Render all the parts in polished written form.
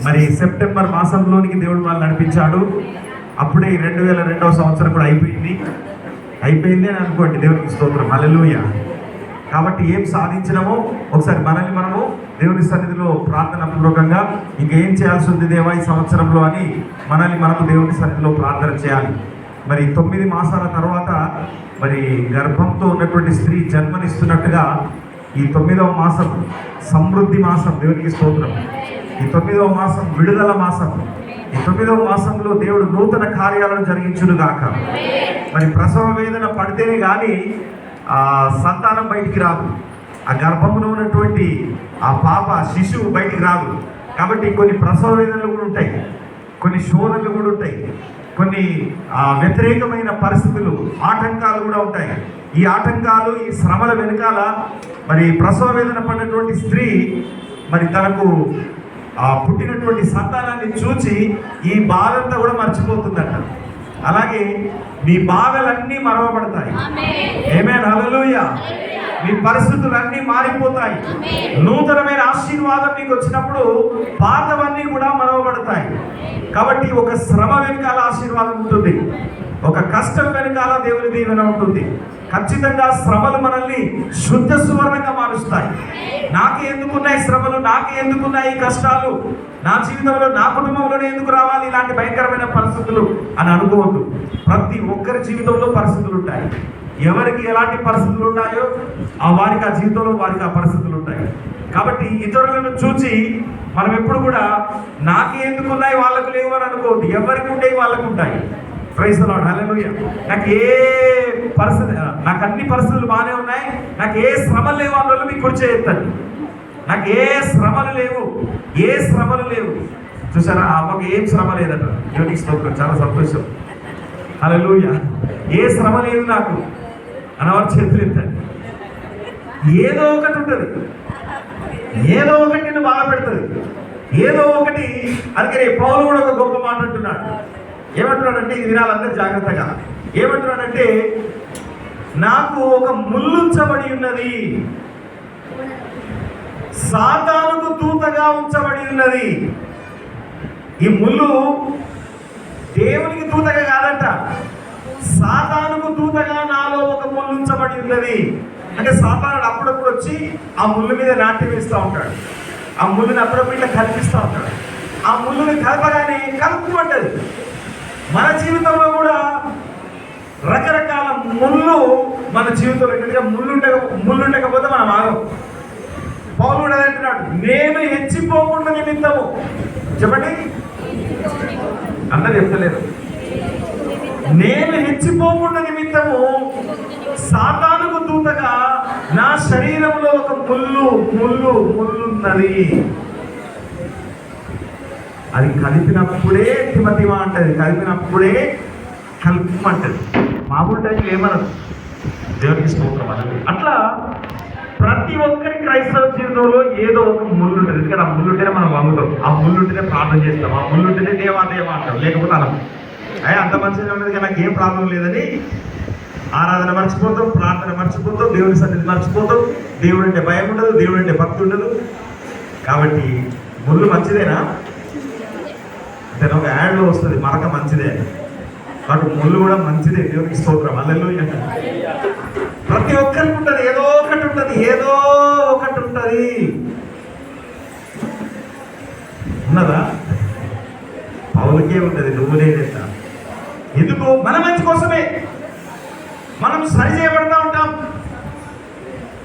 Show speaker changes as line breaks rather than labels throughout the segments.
మరి సెప్టెంబర్ మాసంలోనికి దేవుడు వాళ్ళు నడిపించాడు. అప్పుడే 2002వ సంవత్సరం కూడా అయిపోయింది అని అనుకోండి. దేవునికి స్తోత్రం, హల్లెలూయా. కాబట్టి ఏం సాధించినామో ఒకసారి మనల్ని మనము దేవుని సన్నిధిలో ప్రార్థన పూర్వకంగా ఇంకేం చేయాల్సి ఉంది దేవా ఈ సంవత్సరంలో అని మనల్ని మనము దేవుని సన్నిధిలో ప్రార్థన చేయాలి. మరి 9 మాసాల తర్వాత మరి గర్భంతో ఉన్నటువంటి స్త్రీ జన్మనిస్తున్నట్టుగా ఈ 9వ మాసం సమృద్ధి మాసం, దేవునికి స్తోత్రం. ఈ 9వ మాసం విడుదల మాసం. ఈ 9వ మాసంలో దేవుడు నూతన కార్యాలను జరిగించును గాక. మరి ప్రసవ వేదన పడితేనే కానీ ఆ సంతానం బయటికి రాదు, ఆ గర్భంలో ఉన్నటువంటి ఆ పాప శిశువు బయటికి రాదు. కాబట్టి కొన్ని ప్రసవ వేదనలు కూడా ఉంటాయి, కొన్ని శోధనలు కూడా ఉంటాయి, కొన్ని వ్యతిరేకమైన పరిస్థితులు, ఆటంకాలు కూడా ఉంటాయి. ఈ ఆటంకాలు, ఈ శ్రమల వెనకాల మరి ప్రసవ వేదన పడినటువంటి స్త్రీ మరి తనకు పుట్టినటువంటి సంతానాన్ని చూచి ఈ బాధంతా కూడా మర్చిపోతుందట. అలాగే మీ బాధలన్నీ మరవబడతాయి. ఆమేన్, హల్లెలూయా. మీ పరిస్థితులన్నీ మారిపోతాయి. నూతనమైన ఆశీర్వాదం మీకు వచ్చినప్పుడు పాతవన్నీ కూడా మరవబడతాయి. కాబట్టి ఒక శ్రమ వెనకాల ఆశీర్వాదం ఉంటుంది, ఒక కష్టం వెనకాల దేవుని దీవెన ఉంటుంది. ఖచ్చితంగా శ్రమలు మనల్ని శుద్ధ సువర్ణంగా మారుస్తాయి. నాకే ఎందుకున్నాయి శ్రమలు, నాకే ఎందుకున్నాయి కష్టాలు, నా జీవితంలో నా కుటుంబంలోనే ఎందుకు రావాలి ఇలాంటి భయంకరమైన పరిస్థితులు అని అనుకోవద్దు. ప్రతి ఒక్కరి జీవితంలో పరిస్థితులు ఉంటాయి. ఎవరికి ఎలాంటి పరిస్థితులు ఉన్నాయో వారికి ఆ జీవితంలో వారికి ఆ పరిస్థితులు ఉంటాయి. కాబట్టి ఇతరులను చూసి మనం ఎప్పుడు కూడా నాకే ఎందుకున్నాయి వాళ్ళకు లేవు అని అనుకోవద్దు. ఎవరికి ఉండేవి వాళ్ళకు ఉంటాయి. ప్రైజ్ ది లార్డ్, హల్లెలూయా. నాకు అన్ని పరిస్థితులు బాగానే ఉన్నాయి, నాకు ఏ శ్రమలు లేవు అన్న వాళ్ళు మీకు కుడి చేయొద్దండి. నాకు ఏ శ్రమలు లేవు. చూసారా, అమ్మకి ఏం శ్రమ లేదట. దేవునికి స్తోత్రం, చాలా సంతోషం, హల్లెలూయా. ఏ శ్రమ లేదు నాకు అనవారు చేతులు ఎత్తండి. ఏదో ఒకటి ఉంటుంది, ఏదో ఒకటి నిన్ను బాగా పెడుతుంది, ఏదో ఒకటి. అందుకని పౌలు కూడా ఒక గొప్ప మాట అంటున్నాడు. ఏమంటున్నాడంటే, ఈ దినాలందరూ జాగ్రత్తగా ఏమంటున్నాడంటే, నాకు ఒక ముల్లుంచబడి ఉన్నది, సాతానుకు దూతగా ఉంచబడి ఉన్నది. ఈ ముళ్ళు దేవునికి దూతగా కాదంట, సాతానుకు దూతగా నాలో ఒక ముళ్ళు ఉంచబడి ఉన్నది. అంటే సాతానుడు అప్పుడప్పుడు వచ్చి ఆ ముళ్ళు మీద నాట్యం వేస్తూ ఉంటాడు, ఆ ముళ్ళుని అప్పుడప్పుడు ఇట్లా కల్పిస్తూ ఉంటాడు. ఆ ముళ్ళుని కలపగానే కలుపుకుంటుంది. మన జీవితంలో కూడా రకరకాల ముళ్ళు మన జీవితంలో, ఎందుకంటే ముళ్ళు ఉండకపోతే మనం ఆగం. పౌలు కూడా అంటున్నాడు, నేను హెచ్చిపోకుండా నిమిత్తము. చెప్పండి, అందరు చెప్తలేరు. నేను హెచ్చిపోకుండా నిమిత్తము సాతానుకు దూతగా నా శరీరంలో ఒక ముళ్ళున్నది. అది కలిపినప్పుడే తిమతిమ అంటది, కలిపినప్పుడే కలుపుమంటది. మామూలు టైంలో ఏమనదు. దేవునికి స్తోత్రం అన్నది. అట్లా ప్రతి ఒక్కరి క్రైస్తవ జీవితంలో ఏదో ఒక ముళ్ళు ఉంటుంది. ఎందుకంటే ఆ ముళ్ళుంటేనే మనం వంగుతాం, ఆ ముళ్ళుంటేనే ప్రార్థన చేస్తాం, ఆ ముళ్ళుంటేనే దేవా అంటాం. లేకపోతే అనం అంత మంచిగా ఉన్నది కానీ నాకు ఏం ప్రాబ్లం లేదని ఆరాధన మర్చిపోతాం, ప్రార్థన మర్చిపోతాం, దేవుని సన్నిధి మర్చిపోతాం. దేవుడు అంటే భయం ఉండదు, దేవుడు అంటే భక్తి ఉండదు. కాబట్టి ముళ్ళు మంచిదేనా అంటే ఒక యాడ్లో వస్తుంది, మరక మంచిదే, కాబట్టి ముళ్ళు కూడా మంచిదే. దేవునికి స్తోత్రం, హల్లెలూయా. ప్రతి ఒక్కరికి ఉంటుంది, ఏదో ఒకటి ఉంటుంది. ఉన్నదా? పౌలుకే ఉంటుంది, నువ్వు లేదంట. ఎందుకు? మన మంచి కోసమే. మనం సరి చేయబడతా ఉంటాం,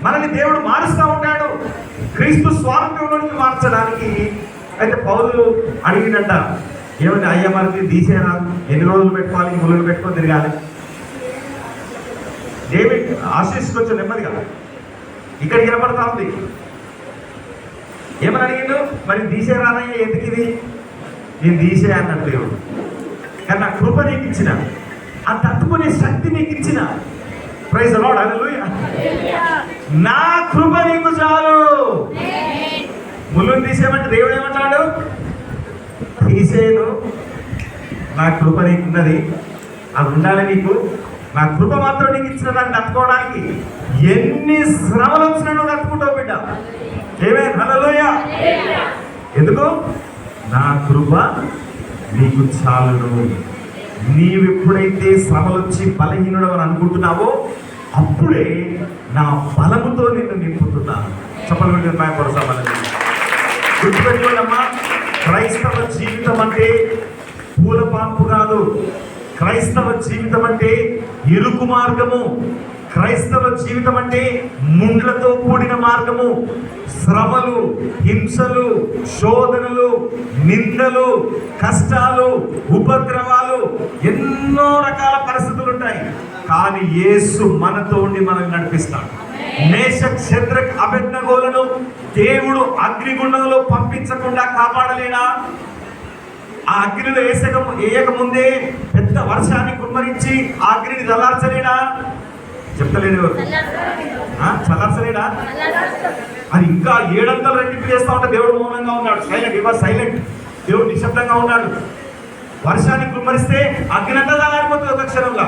మనల్ని దేవుడు మారుస్తూ ఉంటాడు క్రీస్తు స్వారూప్యంలోనికి మార్చడానికి. అయితే పౌలు అడిగినట్ట, ఏమంటే అయ్యా మనకి తీసేరా, ఎన్ని రోజులు పెట్టుకోవాలి, ముళ్ళు పెట్టుకొని తిరగాలి. డేవిడ్ ఆశీస్సుకొచ్చు నెమ్మదిగా ఇక్కడికి వినపడతా ఉంది. ఏమని అడిగిండు? మరి తీసేరానయ్యా, ఎందుకు ఇది? నేను తీసే అన్నట్టు దేవుడు. కానీ నా కృప నీకు ఇచ్చిన, ఆ తట్టుకునే శక్తి నీకు ఇచ్చిన. ప్రైజ్ ది లార్డ్, హల్లెలూయా. నా కృప నీకు చాలు. ముళ్ళుని తీసేయమంటే దేవుడు ఏమంటాడు? తీసేను, నా కృప నీకున్నది, అది ఉండాలి నీకు. నా కృప మాత్రం నీకు ఇచ్చిన దాన్ని తట్టుకోవడానికి. ఎన్ని శ్రమలు వచ్చినా నువ్వు తట్టుకుంటావు బిడ్డ. ఆమేన్, హల్లెలూయా. ఎందుకు? నా కృప నీకు చాలును. నీవెప్పుడైతే శ్రమలొచ్చి బలహీనుడు అని అనుకుంటున్నావో అప్పుడే నా బలముతో నిన్ను నింపుతున్నాను. చెప్పండి గుర్తుపెట్టుకోండమ్మా, క్రైస్తవ జీవితం అంటే పూల పాన్పు కాదు. క్రైస్తవ జీవితం అంటే ఇరుకు మార్గము. క్రైస్తవ జీవితం అంటే ముండ్లతో కూడిన మార్గము. శ్రమలు, హింసలు, శోధనలు, నిందలు, కష్టాలు, ఉపద్రవాలు, ఎన్నో రకాల పరిస్థితులు ఉంటాయి. కానీ యేసు మనతో ఉండి మనం నడిపిస్తాడు. మేషక్, షద్రక్, అబేద్నెగోలను దేవుడు అగ్నిగుండంలో పంపించకుండా కాపాడలేనా? ఆ అగ్నిలో వేయక ముందే పెద్ద వర్షాన్ని కుమ్మరించి ఆ అగ్నిని చల్లార్చలేడా? చెప్తలేడు. చల్లార్చలేడా? అది ఇంకా 700 రెట్టింపు చేస్తా ఉంటే దేవుడు మౌనంగా ఉన్నాడు. Silent, ever silent. దేవుడు నిశ్శబ్దంగా ఉన్నాడు. వర్షాన్ని కుమ్మరిస్తే అగ్ని అంతా చల్లారిపోతుంది ఒక క్షణంలో.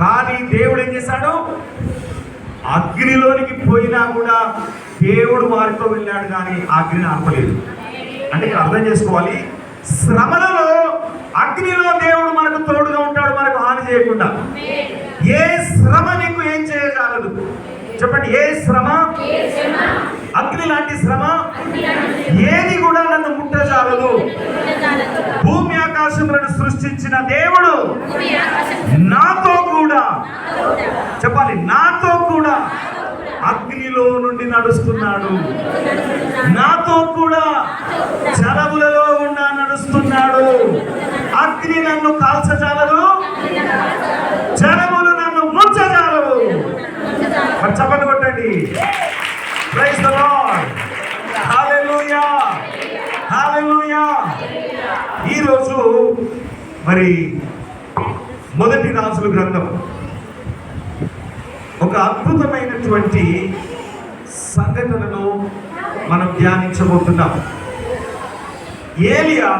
కానీ దేవుడు ఏం చేశాడు? అగ్నిలోనికి పోయినా కూడా దేవుడు వారితో వెళ్ళాడు, కానీ అగ్నిని ఆర్పలేదు. అంటే ఇక్కడ అర్థం చేసుకోవాలి, శ్రమలలో అగ్నిలో దేవుడు మనకు తోడుగా ఉంటాడు, మనకు హాని చేయకుండా. ఏ శ్రమ నీకు ఏం చేయగలదు? చెప్పండి, ఏ శ్రమ? అగ్ని లాంటి శ్రమ ఏది కూడా నన్ను ముట్టజాలదు. భూమి ఆకాశములను సృష్టించిన దేవుడు నాతో కూడా, చెప్పాలి, నాతో కూడా అగ్నిలో నుండి నడుస్తున్నాడు. నాతో కూడా చరములలో గుండా నడుస్తున్నాడు. అగ్ని నన్ను కాల్చజాలదు, చరములు నన్ను ముంచజాలవు. మరి చప్పట్లు కొట్టండి. Praise the lord. Hallelujah, hallelujah. ఈరోజు మరి మొదటి రాజుల గ్రంథం ఒక అద్భుతమైనటువంటి సంఘటనను మనం ధ్యానించబోతున్నాం. ఏలియా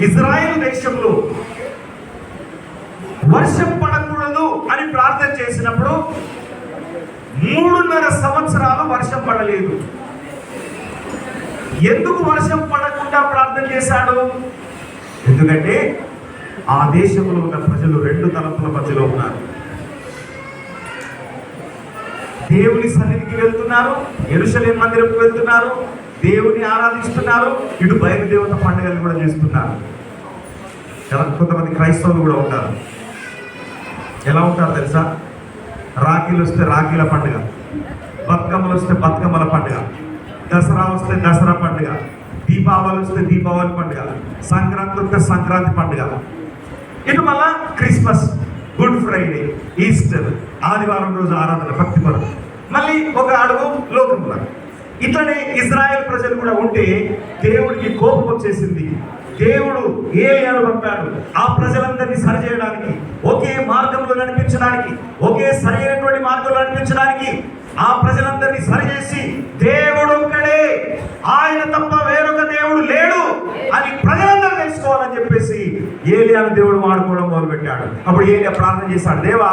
ఇజ్రాయెల్ దేశంలో వర్షం పడకూడదు అని ప్రార్థన చేసినప్పుడు 3.5 సంవత్సరాలు వర్షం పడలేదు. ఎందుకు వర్షం పడకుండా ప్రార్థన చేశాడు? ఎందుకంటే ఆ దేశంలో ఉన్న ప్రజలు 2 తలంపుల మధ్యలో ఉన్నారు. దేవుని సన్నిధికి వెళ్తున్నారు, యెరూషలేము మందిరంకి వెళ్తున్నారు, దేవుని ఆరాధిస్తున్నారు, ఇటు బయలుదేవత పండుగలు కూడా చేస్తున్నారు. కొంతమంది క్రైస్తవులు కూడా ఉంటారు. ఎలా ఉంటారు తెలుసా? రాఖీలు వస్తే రాఖీల పండుగ, బతుకమ్మలు వస్తే బతుకమ్మల పండుగ, దసరా వస్తే దసరా పండుగ, దీపావళి వస్తే దీపావళి పండుగ, సంక్రాంతి వస్తే సంక్రాంతి పండుగ, ఇటు మళ్ళా క్రిస్మస్, గుడ్ ఫ్రైడే, ఈస్టర్, ఆదివారం రోజు ఆరాధన, భక్తి పరులు, మళ్ళీ ఒక అడుగు లోకంలో. ఇట్లనే ఇజ్రాయెల్ ప్రజలు కూడా ఉంటే దేవుడికి కోపం వచ్చేసింది. దేవుడు ఏలియాను పంపాడు ఆ ప్రజలందరినీ సరిచేయడానికి, ఒకే మార్గంలో నడిపించడానికి, ఒకే సరైనటువంటి మార్గంలో నడిపించడానికి. ఆ ప్రజలందరినీ సరిచేసి దేవుడు ఒక్కడే, ఆయన తప్ప వేరొక దేవుడు లేడు అని ప్రజలందరూ తెలుసుకోవాలని చెప్పేసి ఏలియాను దేవుడు వాడుకోవడం మొదలుపెట్టాడు. అప్పుడు ఏలియా ప్రార్థన చేశాడు, దేవా,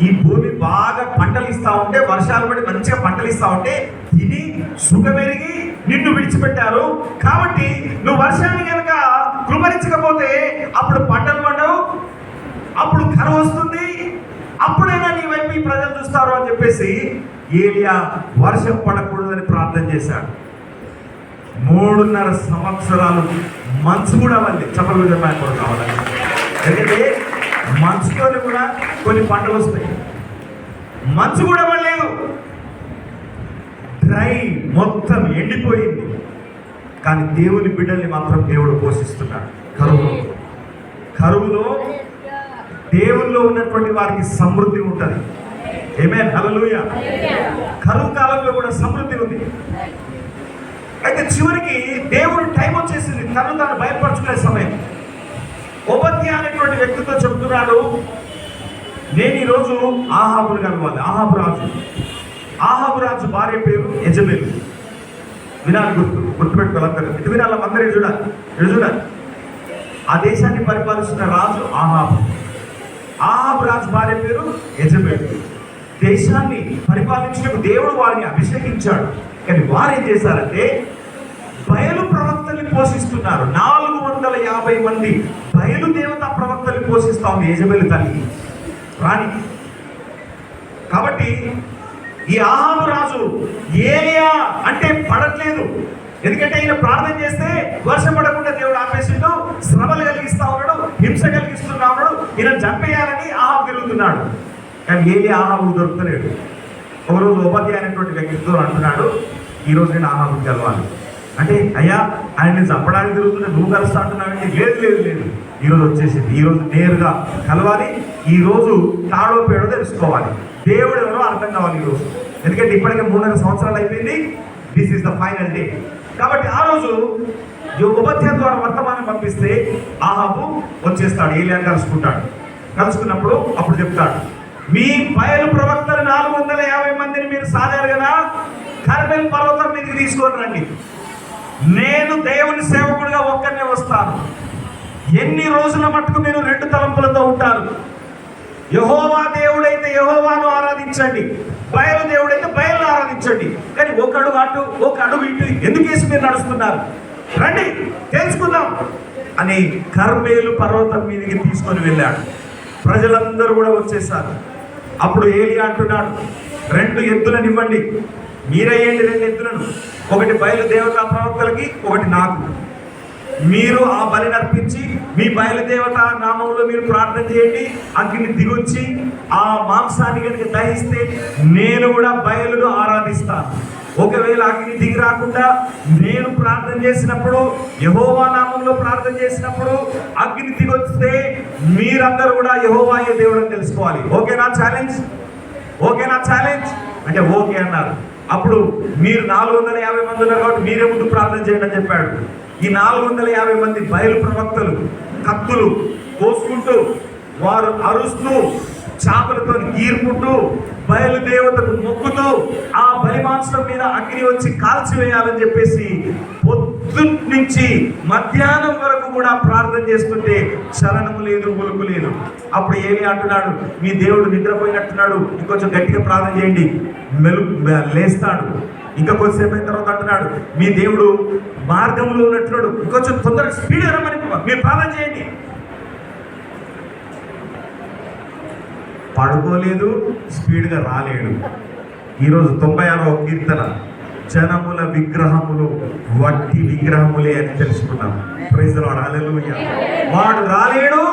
ఈ భూమి బాగా పంటలు ఇస్తా ఉంటే, వర్షాలు పడి మంచిగా పంటలు ఇస్తా ఉంటే తిని సుఖమెరిగి నిన్ను విడిచిపెట్టారు. కాబట్టి నువ్వు వర్షాన్ని కనుక కుమరించకపోతే అప్పుడు పంటలు పండవు, అప్పుడు కరువు వస్తుంది, అప్పుడైనా నీ వైపు ఈ ప్రజలు చూస్తారు అని చెప్పేసి ఏలియా వర్షం పడకూడదని ప్రార్థన చేశాడు. 3.5 సంవత్సరాలు మంచు కూడా వాళ్ళే చెప్పలు కూడా కావాలని. ఎందుకంటే మంచుతోనే కూడా కొన్ని పంటలు వస్తాయి. మంచు కూడా పడలేదు, డ్రై, మొత్తం ఎండిపోయింది. కానీ దేవుని బిడ్డల్ని మాత్రం దేవుడు పోషిస్తున్నాడు. కరువులో దేవుల్లో ఉన్నటువంటి వారికి సమృద్ధి ఉంటుంది. ఆమేన్, హల్లెలూయా. కరువు కాలంలో కూడా సమృద్ధి ఉంది. అయితే చివరికి దేవుడు టైం వచ్చేసింది, తను తాను బయలుపరుచుకునే సమయం. ఓబద్యా అనేటువంటి వ్యక్తితో చెబుతున్నాడు, నేను ఈరోజు ఆహాబుని కలవాలి. ఆహాబు రాజు భార్య పేరు యెజబెలు. వినాలి, గుర్తుపెట్టుకోవాలి. ఇటు వినాలి, అందరూ చూడాలి. ఆ దేశాన్ని పరిపాలిస్తున్న రాజు ఆహాబు రాజు భార్య పేరు యెజబెలు. దేశాన్ని పరిపాలించడానికి దేవుడు వారిని అభిషేకించాడు. కానీ వారు ఏం చేశారంటే బయలు ప్రవక్తల్ని పోషిస్తున్నారు. 450 మంది బయలు దేవత ప్రవక్తల్ని పోషిస్తా ఉంది యెజబెలు తల్లి రాణి. కాబట్టి ఈ ఆహాబు రాజు ఏలియా అంటే పడట్లేదు. ఎందుకంటే ఈయన ప్రార్థన చేస్తే వర్షం పడకుండా దేవుడు ఆపేసిండు, శ్రమలు కలిగిస్తా ఉన్నాడు, హింస కలిగిస్తున్నా ఉన్నాడు, ఈయన చంపేయాలని ఆహాబు తిరుగుతున్నాడు. కానీ ఏలియా ఆహాబు దొరుకుతలేడు. ఒకరోజు ఉపాధ్యాయ అనేటువంటి వ్యక్తితో అంటున్నాడు, ఈరోజు నేను ఆహాబుకి కలవాలి అంటే, అయ్యా ఆయన్ని చంపడానికి తిరుగుతుంటే నువ్వు కలుస్తా అంటున్నావంటే, లేదు లేదు లేదు ఈరోజు వచ్చేసింది, ఈరోజు నేరుగా కలవాలి, ఈరోజు తాడో పేడో తెలుసుకోవాలి, దేవుడు ఎవరో అర్థం కావాలి ఈరోజు. ఎందుకంటే ఇప్పటికే 3.5 సంవత్సరాలు అయిపోయింది. This is the final day. కాబట్టి ఆ రోజు ఉపాధ్యాయ ద్వారా వర్తమానం పంపిస్తే ఆహాబు వచ్చేస్తాడు, ఏలియా కలుసుకుంటాడు. కలుసుకున్నప్పుడు అప్పుడు చెప్తాడు, మీ బయలు ప్రవక్తలు 450 మందిని మీరు సాధారు కదా, కర్మెల్ పర్వతం మీదకి తీసుకొని రండి, నేను దేవుని సేవకుడిగా ఒక్కనే వస్తాను. ఎన్ని రోజుల మట్టుకు మీరు 2 తలంపులతో ఉంటారు. యెహోవా దేవుడైతే యెహోవాను ఆరాధించండి, బయలు దేవుడైతే బయలును ఆరాధించండి. కానీ ఒక అడుగు అటు ఒక అడుగు ఇటు ఎందుకు వేసి మీరు నడుస్తున్నారు, రండి తెలుసుకుందాం అని కర్మేలు పర్వతం మీదకి తీసుకొని వెళ్ళాడు. ప్రజలందరూ కూడా వచ్చేసారు. అప్పుడు ఏలియా అంటున్నాడు, 2 ఎద్దులను ఇవ్వండి, మీరయ్యండి 2 ఎద్దులను, ఒకటి బయలు దేవతా ప్రవక్తలకి, ఒకటి నాకు. మీరు ఆ బలిని అర్పించి మీ బయలుదేవత నామంలో మీరు ప్రార్థన చేయండి, అగ్ని దిగొచ్చి ఆ మాంసాన్ని కనుక దహిస్తే నేను కూడా బయలును ఆరాధిస్తాను. ఒకవేళ అగ్ని దిగి రాకుండా నేను ప్రార్థన చేసినప్పుడు, యెహోవా నామంలో ప్రార్థన చేసినప్పుడు అగ్ని దిగొస్తే మీరందరూ కూడా యెహోవాయే దేవుడు అని తెలుసుకోవాలి. ఓకేనా ఛాలెంజ్? ఓకేనా ఛాలెంజ్ అంటే ఓకే అన్నారు. అప్పుడు మీరు 450 మంది ఉన్నారు కాబట్టి మీరే ముందు ప్రార్థన చేయండి అని చెప్పాడు. ఈ 450 మంది బయలు ప్రవక్తలు కత్తులు కోసుకుంటూ, వారు అరుస్తూ, చాపలతో గీర్పుంటూ, బయలుదేవతకు మొక్కుతూ ఆ బలి మాంసం మీద అగ్ని వచ్చి కాల్చివేయాలని చెప్పేసి పొద్దున్న నుంచి మధ్యాహ్నం వరకు కూడా ప్రార్థన చేస్తుంటే చలనము లేదు, ఉలుకు లేదు. అప్పుడు ఏలి అంటున్నాడు, మీ దేవుడు నిద్రపోయినట్టున్నాడు, ఇంకొంచెం గట్టిగా ప్రార్థన చేయండి, లేస్తాడు. ఇంకా కొద్దిసేపు అయిన తర్వాత అంటున్నాడు, మీ దేవుడు మార్గంలో ఉన్నట్టున్నాడు, ఇంకొంచెం తొందరగా స్పీడ్గా రమ్మని మీరు ప్రార్థన చేయండి. పడుకోలేదు, స్పీడ్గా రాలేడు. ఈరోజు 96వ కీర్తన, జనముల విగ్రహములు వట్టి విగ్రహములే అని తెలుసుకున్నాం. ప్రైజ్ ది లార్డ్, హల్లెలూయా. వాడు రాలేడు,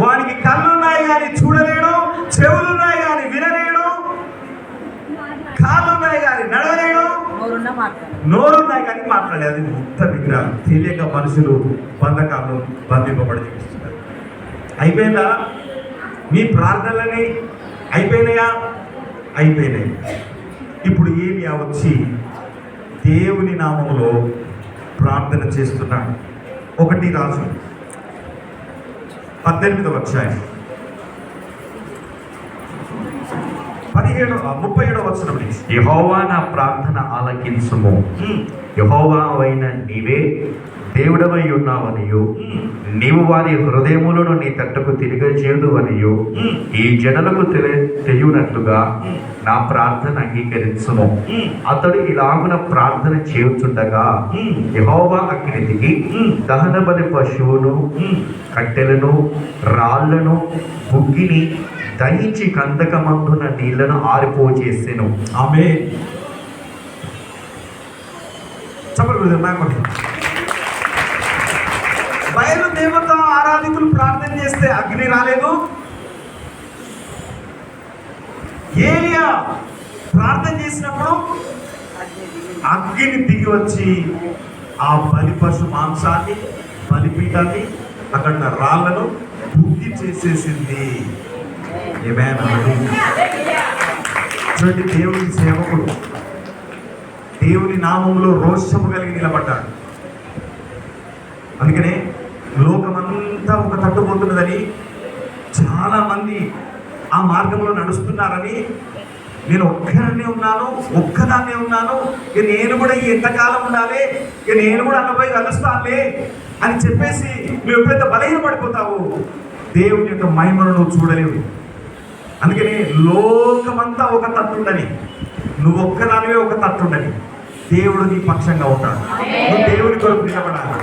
వానికి కళ్ళున్నాయి కానీ చూడలేడు, చెవులున్నాయి కానీ వినలేడు, కాళ్ళున్నాయి కానీ నడవలేడు, నోరున్నాయి కానీ మాట్లాడలేదు. అది ముక్త విగ్రహం. తెలియక మనుషులు బంధకాలు బంధింపబడి చూపిస్తున్నారు. అయిపోయిందా మీ ప్రార్థనలని? అయిపోయినాయా? అయిపోయినాయి. ఇప్పుడు ఏలియా వచ్చి దేవుని నామములో ప్రార్థన చేస్తున్నాడు. 1 రాజు 18వ అధ్యాయం 37వ వచనం.
యెహోవా నా ప్రార్థన ఆలకించుము, యెహోవావైన నీవే దేవుడవై ఉన్నావనియు, నీవు వారి హృదయములను నీ తట్టుకు తిరగజేయుదువనియు ఈ జనులకు తెలియనట్లుగా నా ప్రార్థన అంగీకరించుము. అతడు ఇలాగున ప్రార్థన చేయుచుండగా యెహోవా అగ్ని దిగి దహన బలి పశువును, కట్టెలను, రాళ్లను, బుగ్గిని దహించి కందకమందున నీళ్లను ఆరిపోచేసెను.
ఆమేన్. చెప్పండి. బయలు దేవత ఆరాధికులు ప్రార్థన చేస్తే అగ్ని రాలేదు. ఏలియా ప్రార్థన చేసినప్పుడు అగ్ని దిగి వచ్చి ఆ బలి పశు మాంసాన్ని, బలిపీఠాన్ని, అక్కడ రాళ్లను బుద్ధి చేసేసింది. చూడండి, దేవుని సేవకుడు దేవుని నామంలో రోషము కలిగి నిలబడ్డాడు. అందుకనే లోకమంతా ఒక తట్టుపోతున్నదని, చాలా మంది ఆ మార్గంలో నడుస్తున్నారని, నేను ఒక్కదాన్నే ఉన్నాను, ఇక నేను కూడా ఈ ఎంతకాలం ఉండాలి, ఇక నేను కూడా అన్నపోయి కలుస్తానులే అని చెప్పేసి నువ్వు ఎప్పుడైతే బలహీనపడిపోతావో దేవుని యొక్క మహిమను నువ్వు చూడలేవు. అందుకని లోకమంతా ఒక తట్టుండని, నువ్వు ఒక్కదానివే ఒక తట్టుండని. దేవుడు నీ పక్షంగా ఉంటాడు. నువ్వు దేవుని కొరకు నిలబడాలి.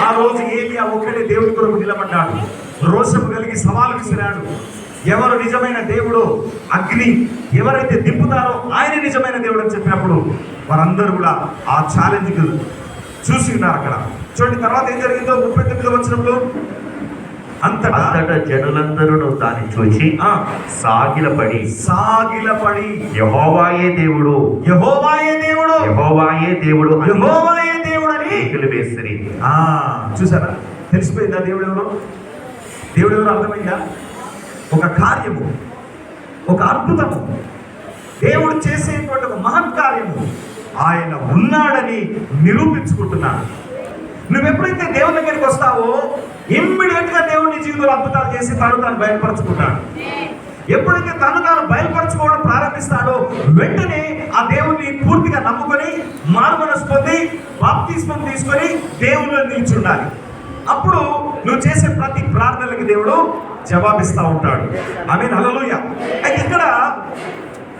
ఆ రోజు ఏలియా ఒక్కడే దేవుని కొరకు నిలబడ్డాడు. రోషము కలిగి సవాలు విసిరాడు. ఎవరు నిజమైన దేవుడు, అగ్ని ఎవరైతే దింపుతారో ఆయన నిజమైన దేవుడు అని చెప్పినప్పుడు వారందరూ కూడా ఆ ఛాలెంజ్ చూసి ఉన్నారు. అక్కడ చూడండి తర్వాత ఏం జరిగిందో 39వ వచనంలో, అంతటా
జనులందరూ దాన్ని చూచి సాగిలపడి యెహోవాయే దేవుడు
యెహోవాయే దేవుడు
యెహోవాయే దేవుడు
యెహోవాయే దేవుడు అని
కేకలు వేసిరి.
చూసారా, తెలిసిపోయిందా దేవుడు ఎవరు? దేవుడు ఎవరు అర్థమైందా? ఒక కార్యము, ఒక అద్భుతము, దేవుడు చేసేటువంటి ఒక మహత్కార్యము, ఆయన ఉన్నాడని నిరూపించుకుంటున్నాడు. నువ్వెప్పుడైతే దేవుని దగ్గరికి వస్తావో ఇమ్మీడియట్ గా దేవుడిని జీవితంలో అద్భుతాలు చేసి తాను బయలుపరచుకుంటాడు. ఎప్పుడైతే తాను బయలుపరచుకోవడం ప్రారంభిస్తాడో వెంటనే ఆ దేవుడిని పూర్తిగా నమ్ముకొని మారుమనసు పొంది బాప్తిస్మం తీసుకొని దేవుడిలో నిల్చుండాలి. అప్పుడు నువ్వు చేసే ప్రతి ప్రార్థనలకి దేవుడు జవాబిస్తూ ఉంటాడు. ఆమేన్, హల్లెలూయా. అయితే ఇక్కడ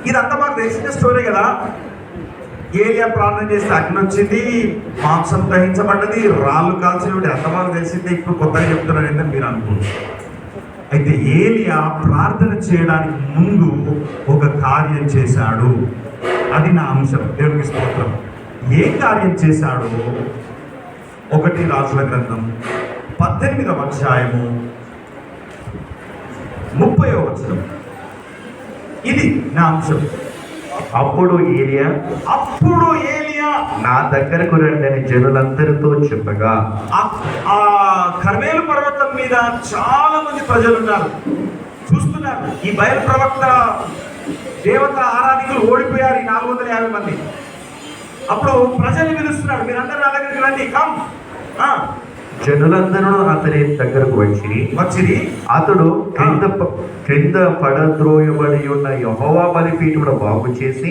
ఇదంతా మాకు తెలిసిన స్టోరీ కదా. ఏలియా ప్రార్థన చేస్తే అగ్ని వచ్చింది, మాంసం దహించబడ్డది, రాళ్ళు కాల్చినప్పుడు అంత మాకు తెలిసింది. ఇప్పుడు కొత్తగా చెప్తున్నాడు ఏంటంటే మీరు అనుకుంటున్నారు. అయితే ఏలియా ప్రార్థన చేయడానికి ముందు ఒక కార్యం చేశాడు. అది నా అంశం. దేవునికి స్తోత్రం. ఏ కార్యం చేశాడు? 1 రాజుల గ్రంథం 18వ అధ్యాయము 30వ వచనం. ఇది నా అంశం.
అప్పుడు ఏలియా నా దగ్గరకు రండని జనులందరితో చెప్పగా,
ఆ కర్మేలు పర్వతం మీద చాలా మంది ప్రజలు ఉన్నారు, చూస్తున్నారు. ఈ బయలు ప్రవక్త దేవత ఆరాధికులు ఓడిపోయారు, 450 మంది. అప్పుడు ప్రజల్ని పిలుస్తున్నాడు, మీరందరూ నా దగ్గరికి రండి, కమ్.
జనులందరూ అతని దగ్గరకు వచ్చిరి. అతడు క్రింద పడద్రోయబడి ఉన్న యెహోవా బలిపీఠమును బాగు చేసి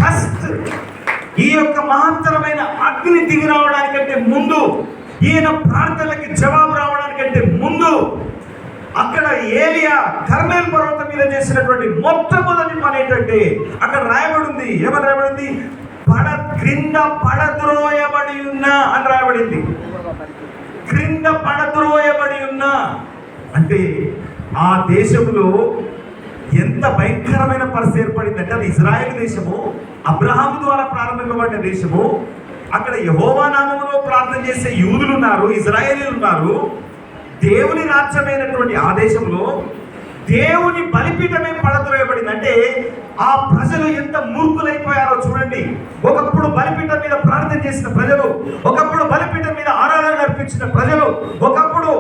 ఫస్ట్ ఈ యొక్క మహత్తరమైన అగ్ని దిగి రావడానికంటే ముందు, ఈయన ప్రార్థనలకి జవాబు రావడానికంటే ముందు అక్కడ ఏలియా కర్మేల్ పర్వతం మీద చేసినటువంటి మొట్టమొదటి పని ఏంటంటే అక్కడ రాయబడి ఉంది. ఏమని రాయబడింది? క్రింద పడద్రోయబడి ఉన్నా అని రాయబడింది. క్రింద పడద్రోయబడి ఉన్నా అంటే ఆ దేశంలో ఎంత భయంకరమైన పరిస్థితి ఏర్పడిందంటే, అది ఇజ్రాయెల్ దేశము, అబ్రహాము ద్వారా ప్రారంభింపబడిన దేశము. అక్కడ యెహోవా నామములో ప్రార్థన చేసే యూదులు ఉన్నారు, ఇజ్రాయేలీలు ఉన్నారు. దేవుని రాజ్యమైనటువంటి ఆ దేశంలో దేవుని బలిపీఠమే పడద్రోయబడింది. అంటే ఆ ప్రజలు ఎంత మూర్ఖులైపోయారో చూడండి. ఒకప్పుడు బలిపీఠం మీద ప్రార్థన చేసిన ప్రజలు, ఒకప్పుడు బలిపీఠం మీద ఆరాధన అర్పించిన ప్రజలు, ఒకప్పుడు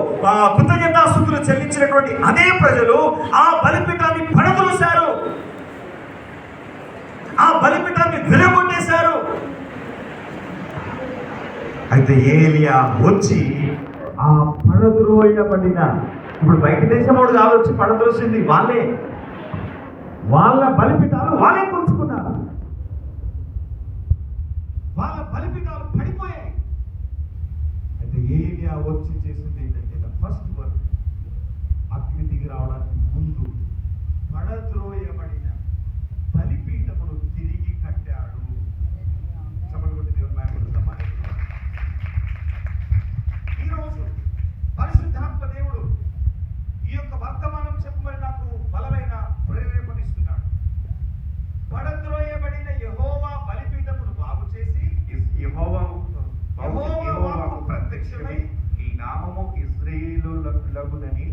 కృతజ్ఞతాస్తుతులు చెల్లించినటువంటి అదే ప్రజలు ఆ బలిపీఠాన్ని పడద్రోశారు, ఆ బలిపీఠాన్ని విరగొట్టేశారు. అయితే ఏలియా వచ్చి ఆ పడద్రోయబడిన, ఇప్పుడు బయట దేశం వాడు కావచ్చు పడద్రోసింది వాళ్ళే, వాళ్ళ బలిపీఠాలు వాళ్ళే కూల్చుకున్నారు, వాళ్ళ బలిపీఠాలు పడిపోయాయి. అయితే ఏలియా వచ్చి చేసింది ఏంటంటే ఫస్ట్ వర్క్, అగ్ని దిగి రావడానికి ముందు పడద్రోయబడిన బలిపీఠమును తిరిగి కట్టాడు. చెప్పబడి దేవుని మహిమను సమానం. ఈరోజు పరిశుద్ధాత్మ దేవుడు ఈ యొక్క వర్తమానం చెప్పమని నాకు బలమైన ప్రేరేపణిస్తున్నాడు. పడద్రోయబడిన యెహోవా బలిపీఠమును బాగు చేసి యెహోవాకు ప్రత్యక్షమై
ఈ నామము ఇశ్రాయేలులగునని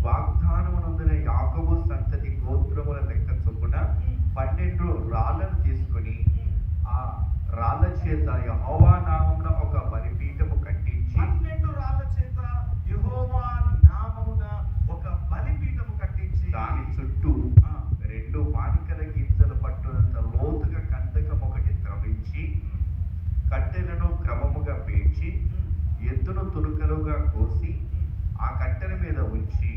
వాగ్దానమునందున యాకోబు సంతతి గోత్రముల లెక్క చొప్పున 12 రాళ్లను తీసుకొని ఆ రాళ్ల చేత యెహోవా నామమున ఒక బలిపీఠము కట్టించి
12 రాళ్ల చేత యెహోవా నామమున ఒక బలిపీఠము కట్టించి
దాని చుట్టూ 2 మానికల గింజలు పట్టునంత లోతుగా కందకం ఒకటి త్రవ్వించి కట్టెలను క్రమముగా పేర్చి ఎత్తును తునుకలుగా కోసి ఆ కట్టెల మీద ఉంచి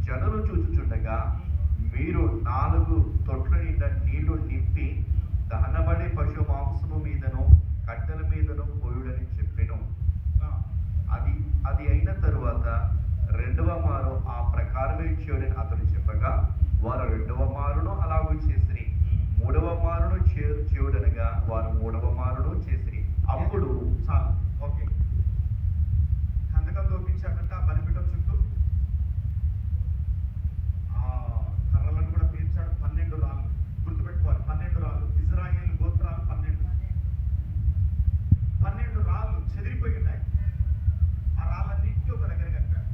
జనులు చూచుచుండగా మీరు 4 తొట్ల నిండా నీళ్లు నింపి దహనబడే పశు మాంసము మీదను కట్టెల మీదను పోయుడని చెప్పెను. అది అయిన తరువాత రెండవ మారు ఆ ప్రకారమే చేయడని అతడు చెప్పగా వారు రెండవ మారును అలాగూ చేసిరి. మూడవ మారును చేయుడనగా వారు మూడవ మారును చేసిరి. అప్పుడు
చాలు, ఓకే. కందకం దోపించాడంట ఆ బలిపీఠం చుట్టూ. ఆ కర్రలను కూడా పేర్చాడు. 12 రాళ్ళు, గుర్తుపెట్టుకోవాలి. 12 రాళ్ళు, ఇజ్రాయేల్ గోత్రాలు 12 రాళ్ళు చెదిరిపోయి ఉన్నాయి. ఆ రాళ్ళన్నింటినీ ఒక దగ్గర కట్టాడు.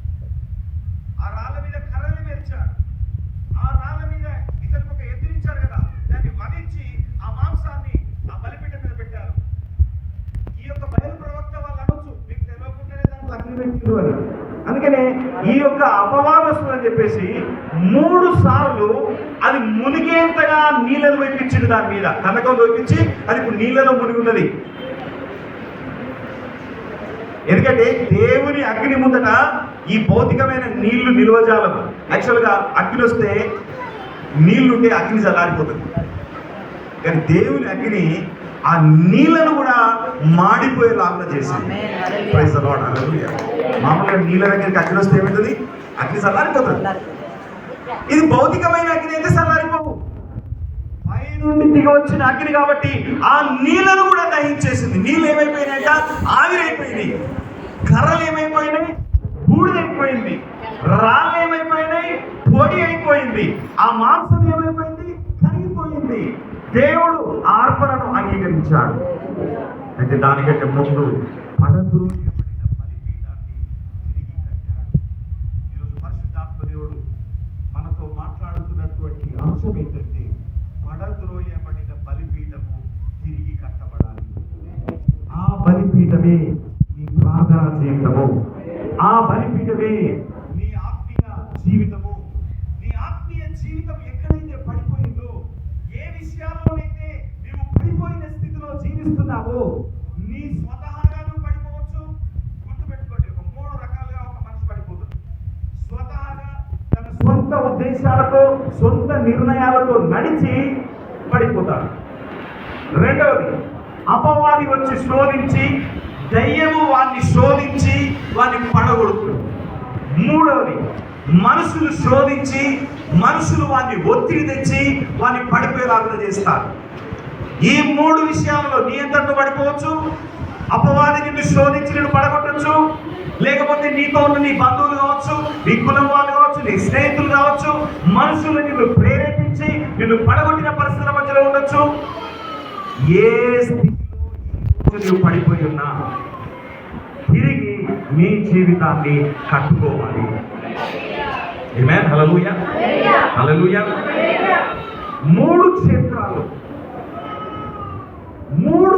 ఆ రాళ్ళ మీద కర్రలు పేర్చాడు. ఆ రాళ్ళ మీద ఇతనికి ఒక ఎదిరించారు కదా, దాన్ని వధించి ఆ మాంసాన్ని ఆ బలిపీఠం మీద పెట్టారు. ఈ యొక్క బయలు ప్రవక్త వాళ్ళు అనొచ్చు, మీకు తెలియకుండానే దాంట్లో అగ్ని పెట్టిండ్రు అని. అందుకనే ఈ యొక్క అపవాదస్తులు అని చెప్పేసి 3 సార్లు అది మునిగేంతగా నీళ్ళను వైపించింది. దాని మీద కనకం వైపించి అది ఇప్పుడు నీళ్ళలో మునిగి ఉన్నది. ఎందుకంటే దేవుని అగ్ని ముందట ఈ భౌతికమైన నీళ్లు నిల్వజాలం. యాక్చువల్గా అగ్ని వస్తే నీళ్లుంటే అగ్ని చల్లారిపోతుంది. కానీ దేవుని అగ్ని ఆ నీళ్లను కూడా మాడిపోయేలాగా చేసింది. ప్రైజ్ ది లార్డ్, హల్లెలూయా. మామూలుగా నీళ్ళ దగ్గరికి అగ్ని వస్తే ఏమవుతుంది? అగ్ని చల్లారిపోతుంది. ఇది భౌతికమైన అగ్ని అయితే చల్లారిపోవు. పై నుండి దిగి వచ్చిన అగ్ని కాబట్టి ఆ నీళ్లను కూడా దహించేసింది. నీళ్ళు ఏమైపోయినాయట? ఆవిరైపోయింది. కర్రలు ఏమైపోయినాయి? బూడిదైపోయింది. రాళ్ళు ఏమైపోయినాయి? పొడి అయిపోయింది. ఆ మాంసం ఏమైపోయింది? కరిగిపోయింది. దేవుడు ఆర్పణను అంగీకరించాడు. అయితే దానికంటే ముందు పడద్రోయబడిన బలిపీఠాన్ని తిరిగి కట్టాడు. ఈరోజు పరిశుద్ధాత్మ దేవుడు మనతో మాట్లాడుతున్నటువంటి అంశం ఏంటంటే పడద్రోయబడిన బలిపీఠము తిరిగి కట్టబడాలి. ఆ బలిపీఠమే నీ ప్రార్థన జీవితము. ఆ బలిపీఠమే నీ ఆత్మీయ జీవితము. నీ ఆత్మీయ జీవితం ఎక్కడైతే పడిపోయిందో, ఏ విషయాల్లోనైతే నీవు పడిపోయిన స్థితిలో జీవిస్తున్నావో, నీ స్వతహాగా నువ్వు పడిపోవచ్చు. గుర్తుపెట్టుకోండి, ఒక 3 రకాలుగా ఒక మనిషి పడిపోతుంది. స్వతహాగా తన సొంత ఉద్దేశాలతో, సొంత నిర్ణయాలతో నడిచి పడిపోతాడు. రెండవది, అపవాది వచ్చి శోధించి, దయ్యము వాడిని శోధించి వాడిని పడగొడుతుంది. మూడవది, మనుషులు శోధించి, మనుషులు వాడిని ఒత్తిడి తెచ్చి వాడిని పడిపోయేలాగా చేస్తారు. ఈ 3 విషయాల్లో నీ ఎంతటి పడిపోవచ్చు. అపవాది నిన్ను శోధించి నిన్ను పడగొట్టచ్చు. లేకపోతే నీతో ఉన్న నీ బంధువులు కావచ్చు, నీ కులం వాళ్ళు కావచ్చు, నీ స్నేహితులు కావచ్చు, మనుషులు నిన్ను ప్రేరేపించి నిన్ను పడగొట్టిన పరిస్థితుల మధ్యలో ఉండొచ్చు. ఏ స్థితిలో నువ్వు పడిపోయి ఉన్నా తిరిగి నీ జీవితాన్ని కట్టుకోవాలి. ఆమేన్, హల్లెలూయా, హల్లెలూయా. 3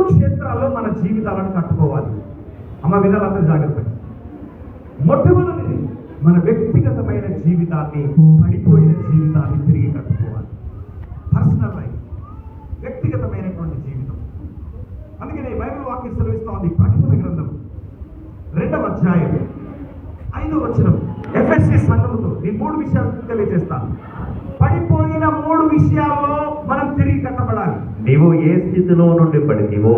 క్షేత్రాల్లో మన జీవితాలను కట్టుకోవాలి. అమ్మ వినాలందరూ జాగ్రత్తగా. మొట్టమొదటిది, మన వ్యక్తిగతమైన జీవితాన్ని, పడిపోయిన జీవితాన్ని తిరిగి కట్టుకోవాలి. పర్సనల్ లైఫ్, వ్యక్తిగతమైనటువంటి జీవితం. అందుకనే బైబిల్ వాక్యం సెలవిస్తోంది. ప్రకటన గ్రంథం 2వ అధ్యాయం 5వ వచనం. ఎఫెసీ సంఘముతో ఈ 3 విషయాలు తెలియజేస్తాను. పడిపోయిన 3 విషయాల్లో మనం తిరిగి కట్టబడాలి.
నీవు ఏ స్థితిలో నుండి పడితివో,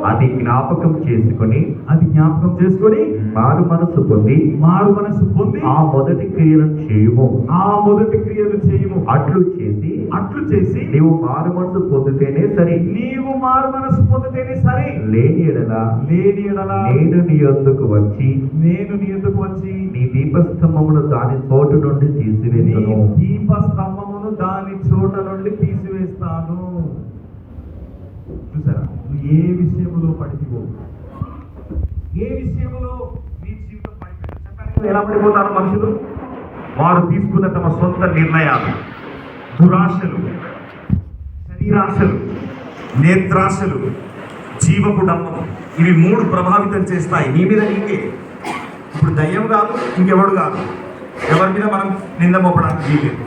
అది జ్ఞాపకం చేసుకొని మారు మనసు పొంది ఆ మొదటి క్రియలను చేయుము. అట్లు చేసి నీవు మారు మనసు పొందితేనే సరి. లేని ఎడల నేను నీ యొద్దకు వచ్చి నీ దీపస్తంభమును దాని చోటు నుండి తీసివేస్తాను.
చూసారా, నువ్వు ఏ విషయంలో పడితివో, ఏ విషయంలో నీ జీవితం పడిపోయిందో చెప్పాను. ఎలా పడిపోతారు మనుషులు? వారు తీసుకున్న తమ సొంత నిర్ణయాలు, దురాశలు, శరీరాశలు, నేత్రాశలు, జీవపు డంబం, ఇవి 3 ప్రభావితం చేస్తాయి నీ మీద నీకే. ఇప్పుడు దయ్యం కాదు, ఇంకెవడు కాదు, ఎవరి మీద మనం నింద మోపడానికి వీలేదు.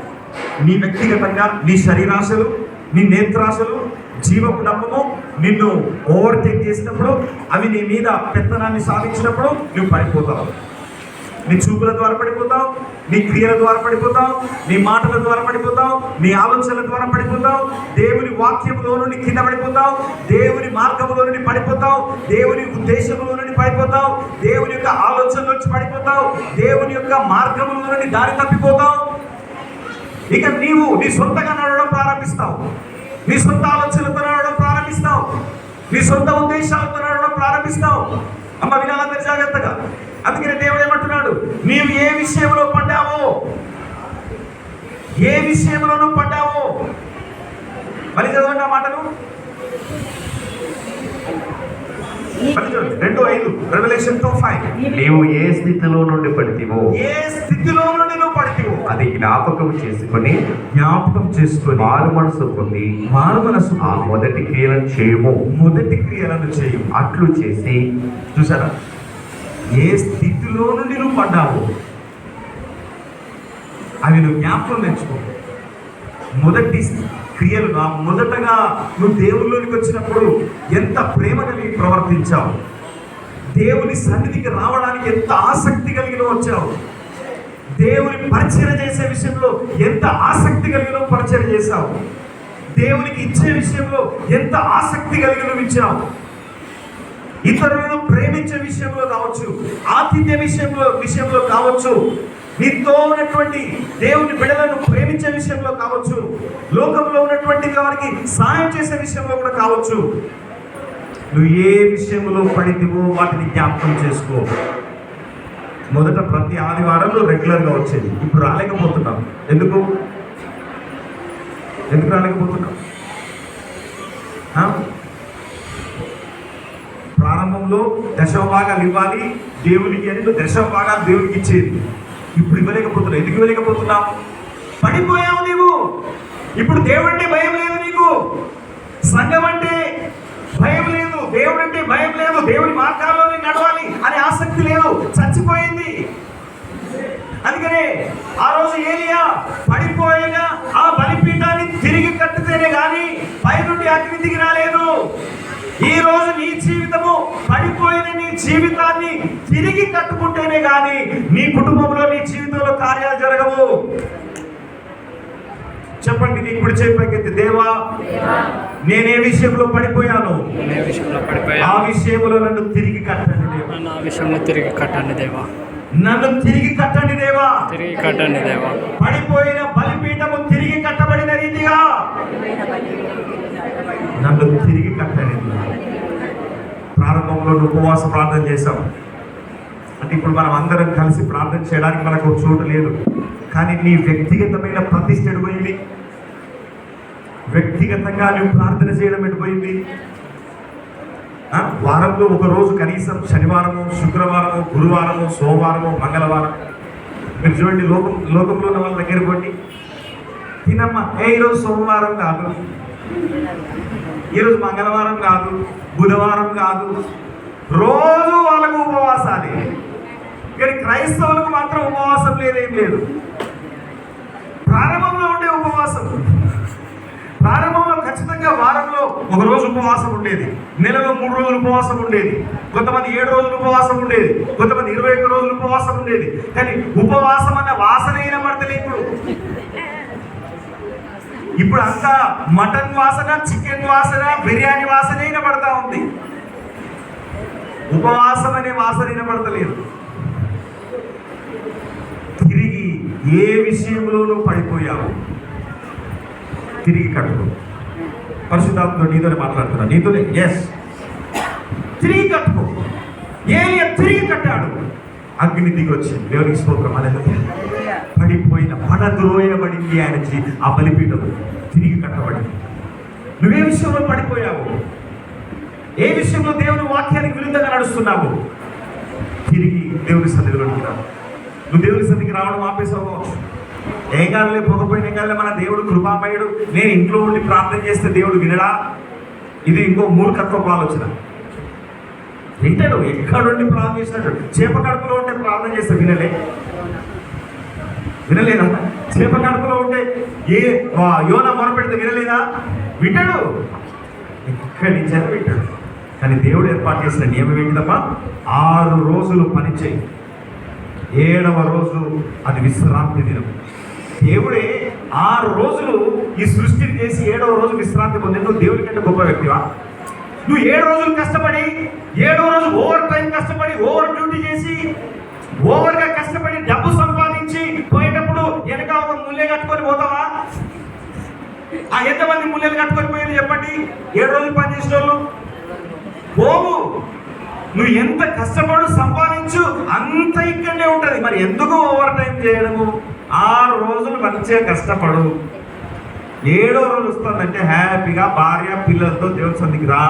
నీ వ్యక్తిగతంగా నీ శరీరాశలు, నీ నేత్రాశలు, జీవపు డంబము నిన్ను ఓవర్టేక్ చేసినప్పుడు, అవి నీ మీద పెత్తనాన్ని సాధించినప్పుడు నువ్వు పడిపోతావు. నీ చూపుల ద్వారా పడిపోతావు, నీ క్రియల ద్వారా పడిపోతావు, నీ మాటల ద్వారా పడిపోతావు, నీ ఆలోచనల ద్వారా పడిపోతావు, దేవుని వాక్యంలో నుండి కింద పడిపోతావు, దేవుని మార్గంలో నుండి పడిపోతావు, దేవుని ఉద్దేశంలో నుండి పడిపోతావు, దేవుని యొక్క ఆలోచన నుంచి పడిపోతావు, దేవుని యొక్క మార్గంలో నుండి దారి తప్పిపోతావు. ఇక నీవు నీ సొంతగా నడవడం ప్రారంభిస్తావు, నీ సొంత ఆలోచనలతో నడవడం ప్రారంభిస్తావు, నీ సొంత ఉద్దేశాలతో నడవడం ప్రారంభిస్తావు. అమ్మ వినాలందరూ జాగ్రత్తగా. అందుకని దేవుడు ఏమంటున్నాడు, నీవు ఏ విషయంలో పడ్డావో, ఏ విషయంలోనూ పడ్డావో, మళ్ళీ చదవండి ఆ మాటను. 2:5 రెవల్యూషన్ 2:5.
నీవు ఏ స్థితిలో నుండి పడితివో,
ఏ స్థితిలో నుండి నువ్వు పడితివో
అది జ్ఞాపకం చేసుకొని
మారు మనసు
పొంది
ఆ
మొదటి క్రియలను చేయము.
మొదటి క్రియలను చేయు.
అట్లు చేసి,
చూసారా, ఏ స్థితిలో నుండి నువ్వు పడ్డావు అవి నువ్వు జ్ఞాపకం తెచ్చుకో. మొదటి క్రియలు, మొదటగా నువ్వు దేవుళ్ళలోనికి వచ్చినప్పుడు ఎంత ప్రేమ కలిగి ప్రవర్తించావు, దేవుని సన్నిధికి రావడానికి ఎంత ఆసక్తి కలిగి వచ్చావు, దేవుని పరిచయం చేసే విషయంలో ఎంత ఆసక్తి కలిగి పరిచయం చేశావు, దేవునికి ఇచ్చే విషయంలో ఎంత ఆసక్తి కలిగి ఇచ్చావు, ఇతరులను ప్రేమించే విషయంలో కావచ్చు, ఆతిథ్య విషయంలో కావచ్చు, నీతో ఉన్నటువంటి దేవుని బిడ్డలను ప్రేమించే విషయంలో కావచ్చు, లోకంలో ఉన్నటువంటి వారికి సాయం చేసే విషయంలో కూడా కావచ్చు. నువ్వు ఏ విషయంలో పడితివో వాటిని జ్ఞాపకం చేసుకో. మొదట ప్రతి ఆదివారంలో రెగ్యులర్గా వచ్చేది, ఇప్పుడు రాలేకపోతున్నాం. ఎందుకు రాలేకపోతున్నాం? ప్రారంభంలో దశమభాగాలు ఇవ్వాలి దేవునికి అని, దశమభాగాలు దేవునికి ఇచ్చేది. ఇప్పుడు ఇవ్వలేకపోతున్నావు. ఎందుకు ఇవ్వలేకపోతున్నావు? పడిపోయావు నీవు. ఇప్పుడు దేవుడు అంటే భయం లేదు నీకు, సంఘం అంటే భయం లేదు, దేవుడు అంటే భయం లేదు, దేవుని మార్గాల్లో నడవాలి అనే ఆసక్తి లేదు, చచ్చిపోయింది. అందుకనే ఆ రోజు ఏలియా పడిపోయిన ఆ బలిపీఠాన్ని తిరిగి కట్టితేనే గాని పైనుండి అగ్ని దిగి రాలేదు. ఈ రోజు నీ జీవితము పడిపోయిన నీ జీవితాన్ని తిరిగి కట్టుకుంటేనే గాని నీ కుటుంబంలో, నీ జీవితంలో కార్యాలు జరగవు. చెప్పండి, నీకు ఇప్పుడు చెప్పేది, దేవా నేనే విషయంలో పడిపోయాను, ఆ విషయంలో నన్ను తిరిగి కట్టండి దేవా, నన్ను తిరిగి కట్టండి దేవా, పడిపోయిన బలిపీఠము తిరిగి కట్టబడిన రీతిగా నన్ను తిరిగి కట్టండి. ప్రారంభంలో ఉపవాస ప్రార్థన చేశాం అంటే ఇప్పుడు మనం అందరం కలిసి ప్రార్థన చేయడానికి మనకు చోటు లేదు, కానీ నీ వ్యక్తిగతమైన ప్రతిష్ఠ ఎడిపోయింది, వ్యక్తిగతంగా నువ్వు ప్రార్థన చేయడం ఎడిపోయింది. వారంలో ఒక రోజు కనీసం శనివారము, శుక్రవారము, గురువారము, సోమవారము, మంగళవారం. మీరు చూడండి, లోకంలో ఉన్న వాళ్ళ దగ్గర పోండి, తినమ్మా ఈరోజు సోమవారం కాదు, ఈరోజు మంగళవారం కాదు, బుధవారం కాదు, రోజు వాళ్ళకు ఉపవాసాలే. కానీ క్రైస్తవులకు మాత్రం ఉపవాసం లేదేం లేదు. ప్రారంభంలో ఉండే ఉపవాసం, ప్రారంభంలో ఖచ్చితంగా వారంలో ఒక రోజు ఉపవాసం ఉండేది, నెలలో 3 రోజులు ఉపవాసం ఉండేది, కొంతమంది 7 రోజులు ఉపవాసం ఉండేది, కొంతమంది 21 రోజులు ఉపవాసం ఉండేది. కానీ ఉపవాసం అన్న వాసన అయినా పడతలేదు. ఇప్పుడు అంతా మటన్ వాసన, చికెన్ వాసన, బిర్యానీ వాసన అయినా పడతా ఉంది, ఉపవాసం అనే వాసన అయినా పడతలేదు. తిరిగి ఏ విషయంలోనూ పడిపోయావు, తిరిగి కట్టుకో. పరిశుద్ధాత్మతో నీతోనే మాట్లాడుతున్నా, నీతోనే. ఎస్, తిరిగి కట్టుకో. ఏలియా తిరిగి కట్టాడు, అగ్ని దిగి వచ్చింది. దేవునికి స్తోత్రం. హల్లెలూయా. పడిపోయిన పడద్రోయబడింది ఆయన ఆ బలిపీఠం తిరిగి కట్టబడింది. నువ్వే విషయంలో పడిపోయావు, ఏ విషయంలో దేవుని వాక్యానికి విరుద్ధంగా నడుస్తున్నావు, తిరిగి దేవుని సన్నిధిలోకి రా. నువ్వు దేవుని సన్నిధికి రావడం ఆపేసావు, ఏం కాదులే, పోకపోయిన ఏం కాదులే, మన దేవుడు కృపామయుడు, నేను ఇంట్లో ఉండి ప్రార్థన చేస్తే దేవుడు వినడా, ఇది ఇంకో మూర్ఖత్వపు ఆలోచన. వింటాడు, ఎక్కడుండి ప్రార్థన చేసినట్టు. చేప కడుపులో ఉంటే ప్రార్థన చేస్తే వినలేదా? చేప కడుపులో ఉంటే యోన మొరపెడితే వినలేదా? వింటాడు, ఎక్కడి నుంచి వింటాడు. కానీ దేవుడు ఏర్పాటు చేసిన నియమం ఏంటిదమ్మా? 6 రోజులు పని చేయి. 7వ రోజు అది విశ్రాంతి దినం. దేవుడే 6 రోజులు ఈ సృష్టిని చేసి 7వ రోజు విశ్రాంతి పొంది, నువ్వు దేవుడి కంటే గొప్ప వ్యక్తివా? నువ్వు 7 రోజులు కష్టపడి 7వ రోజు ఓవర్ టైం కష్టపడి ఓవర్ డ్యూటీ చేసి ఓవర్గా కష్టపడి డబ్బు సంపాదించి పోయేటప్పుడు వెనక ఒక ముల్లె కట్టుకొని పోతావా? ఎంతమంది ముల్లెలు కట్టుకొని పోయారు చెప్పండి? 7 రోజులు పనిచేసిన వాళ్ళు పోవు. నువ్వు ఎంత కష్టపడు సంపాదించు అంత ఇక్కడే ఉంటది. మరి ఎందుకు ఓవర్ టైం చేయడము? 6 రోజులు మంచిగా కష్టపడు, 7వ రోజు వస్తుందంటే హ్యాపీగా భార్య పిల్లలతో దేవుని సన్నిధికి రా.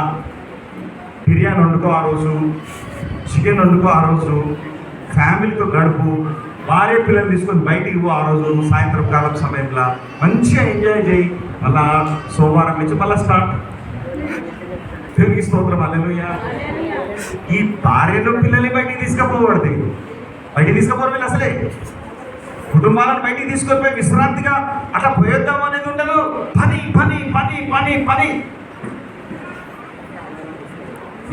బిర్యానీ వండుకో ఆ రోజు, చికెన్ వండుకో ఆ రోజు, ఫ్యామిలీతో గడుపు, భార్య పిల్లలు తీసుకొని బయటికి పో ఆ రోజు సాయంత్రం కాలం సమయంలో మంచిగా ఎంజాయ్ చేయి. మళ్ళా సోమవారం నుంచి మళ్ళీ స్టార్ట్. దేవునికి స్తోత్రం, హల్లెలూయా. ఈ భార్యను పిల్లల్ని బయటికి తీసుకుపోవడది, బయటికి తీసుకుపోవడం వీళ్ళు అసలే కుటుంబాలను బయటికి తీసుకొని పోయి విశ్రాంతిగా అట్లా పోయేద్దాం అనేది ఉండదు. పని పని పని పని పని.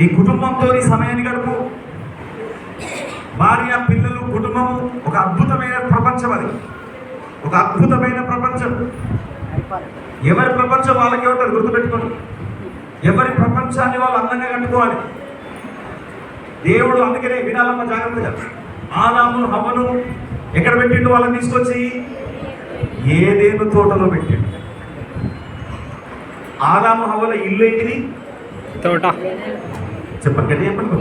ఈ కుటుంబంతో ఈ సమయాన్ని గడుపు. భార్య పిల్లలు కుటుంబము ఒక అద్భుతమైన ప్రపంచం. అది ఒక అద్భుతమైన ప్రపంచం. ఎవరి ప్రపంచం వాళ్ళకే ఉంటుంది, గుర్తుపెట్టుకోండి. ఎవరి ప్రపంచాన్ని వాళ్ళు అందంగా కట్టుకోవాలి. దేవుడు అందుకనే వినాలమ్మ జాగ్రత్తగా, ఆదాము హవ్వను ఎక్కడ పెట్టిండు? వాళ్ళని తీసుకొచ్చి ఏదేను తోటలో పెట్టిండు. ఆదాము హవ్వల ఇల్లు ఏంటిది?
తోట.
చెప్పండి, గట్టి చెప్పండి.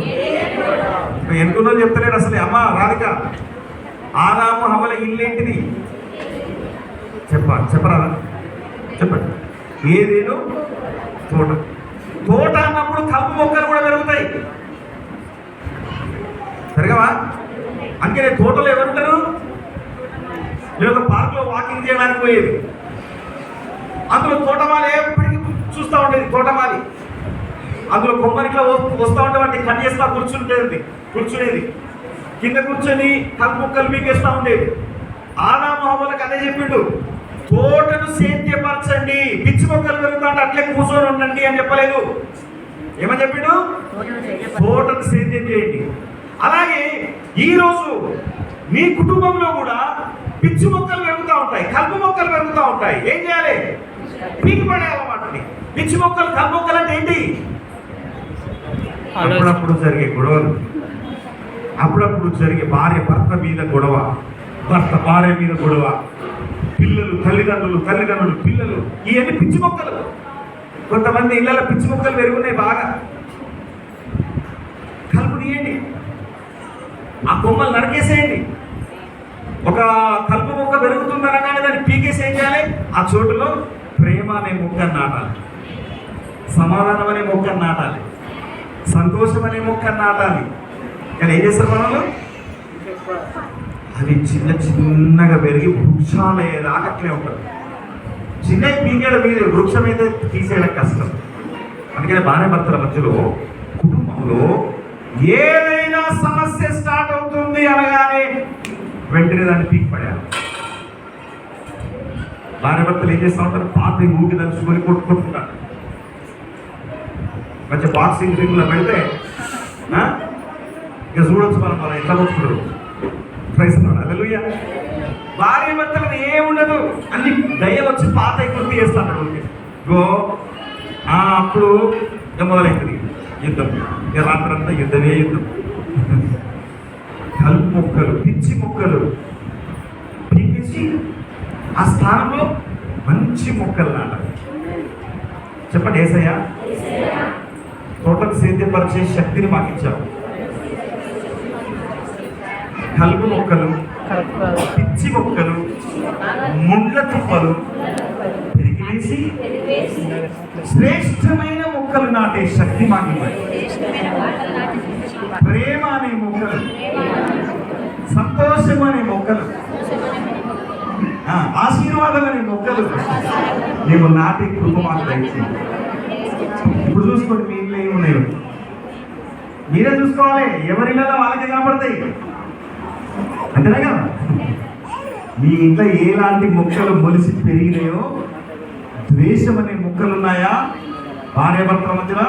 ఎనుకున్నో చెప్తలేరు అసలే. అమ్మ రాధిక, ఆదాము హవ్వల ఇల్లు ఏంటిది? చెప్పరా? చెప్పండి. ఏదేను తోట. తోట అన్నప్పుడు కలుపు మొక్కలు కూడా పెరుగుతాయి, పెరగవా? అందుకనే తోటలో ఎవరుంటారు? నేను ఒక పార్క్లో వాకింగ్ చేయడానికి పోయేది, అందులో తోటమాలి ఎప్పటికీ చూస్తూ ఉండేది. తోటమాలి అందులో కొమ్మరిట్లో వస్తూ ఉంటే వాటిని కట్ చేస్తా కూర్చునేది. కింద కూర్చొని కలుపు మొక్కలు మీకేస్తూ ఉండేది. ఆదాము హవ్వలకు అదే చెప్పిండు, తోటను సేద్యపరచండి, పిచ్చి మొక్కలు పెరుగుతా ఉంటే అట్లే కూర్చొని ఉండండి అని చెప్పలేదు. ఏమని చెప్పిండు? తోటను సేద్యం చేయండి. అలాగే ఈరోజు మీ కుటుంబంలో కూడా పిచ్చి మొక్కలు పెరుగుతూ ఉంటాయి, కలుపు మొక్కలు పెరుగుతూ ఉంటాయి. ఏం చేయాలి? పీకి పడేయాలి వాటిని. పిచ్చి మొక్కలు, కలుపు మొక్కలు అంటే ఏంటి? అప్పుడప్పుడు జరిగే గొడవలు, అప్పుడప్పుడు జరిగే భార్య భర్త మీద గొడవ, భర్త భార్య మీద గొడవ, పిల్లలు తల్లిదండ్రులు పిల్లలు, ఇవన్నీ పిచ్చి మొక్కలు. కొంతమంది ఇళ్ళలో పిచ్చి మొక్కలు పెరుగున్నాయి బాగా. కలుపు తీయండి, ఆ కొమ్మలు నరికేసేయండి. ఒక కలుపు మొక్క పెరుగుతుందనగానే దాన్ని పీకేసి ఏం చేయాలి? ఆ చోటులో ప్రేమ అనే మొక్కను నాటాలి, సమాధానం అనే మొక్కను నాటాలి, సంతోషం అనే మొక్కను నాటాలి. కానీ ఏం చేస్తారు మనలో? అది చిన్నగా పెరిగి వృక్షాలు అయ్యేదాకా అట్లే ఉంటుంది. చిన్నవి పీకేయడం మీద, వృక్షం అయితే తీసేయడం కష్టం. అందుకని భార్య భర్తల మధ్యలో కుటుంబంలో ఏదైనా సమస్య స్టార్ట్ అవుతుంది అనగానే వెంటనే దాన్ని పీకి పడాలి. భార్య భర్తలు ఏం చేస్తూ ఉంటారు? పాత ఊకి తలుచుకొని కొట్టుకుంటుంటారు. మంచి బాక్సింగ్ రింగ్లో పెడితే ఇక చూడొచ్చు మనం ఎట్లా కొట్టుకుంటారు. ప్రైస్తున్నాడు, హల్లెలూయా. భార్య భర్తలు ఏముండదు, అన్ని దయ వచ్చి పాత గుర్తు చేస్తాడు. గో అప్పుడు ఇక మొదలైంది యుద్ధం. ఇక రాత్రంతా యుద్ధమే యుద్ధం. కలుపు మొక్కలు, పిచ్చి మొక్కలు పీకేసి ఆ స్థానంలో మంచి మొక్కలు నాటాలి. చెప్పండి, యేసయ్యా తోటకు సేద్యపరిచే శక్తిని మాకు ఇచ్చావు. కలుపు మొక్కలు, పిచ్చి మొక్కలు, ముండ్ల తుప్పలు పెరిగివేసి శ్రేష్టమైన మొక్కలు నాటే శక్తి మాకు ఇవ్వండి. ప్రేమ అనే మొక్కలు, సంతోషం అనే మొక్కలు, ఆశీర్వాదం అనే మొక్కలు మేము నాటే కృప మాకు దయచేయండి. ఇప్పుడు చూసుకోండి, మీ ఇంట్లో ఏమున్నాయో మీరే చూసుకోవాలి. ఎవరిళ్ళలో వాళ్ళకి కనపడతాయి అంతేనా కదా? మీ ఇంట్లో ఎలాంటి మొక్కలు మొలిసి పెరిగినాయో, ద్వేషం అనే మొక్కలు ఉన్నాయా? భార్యాభర్తల మధ్యలో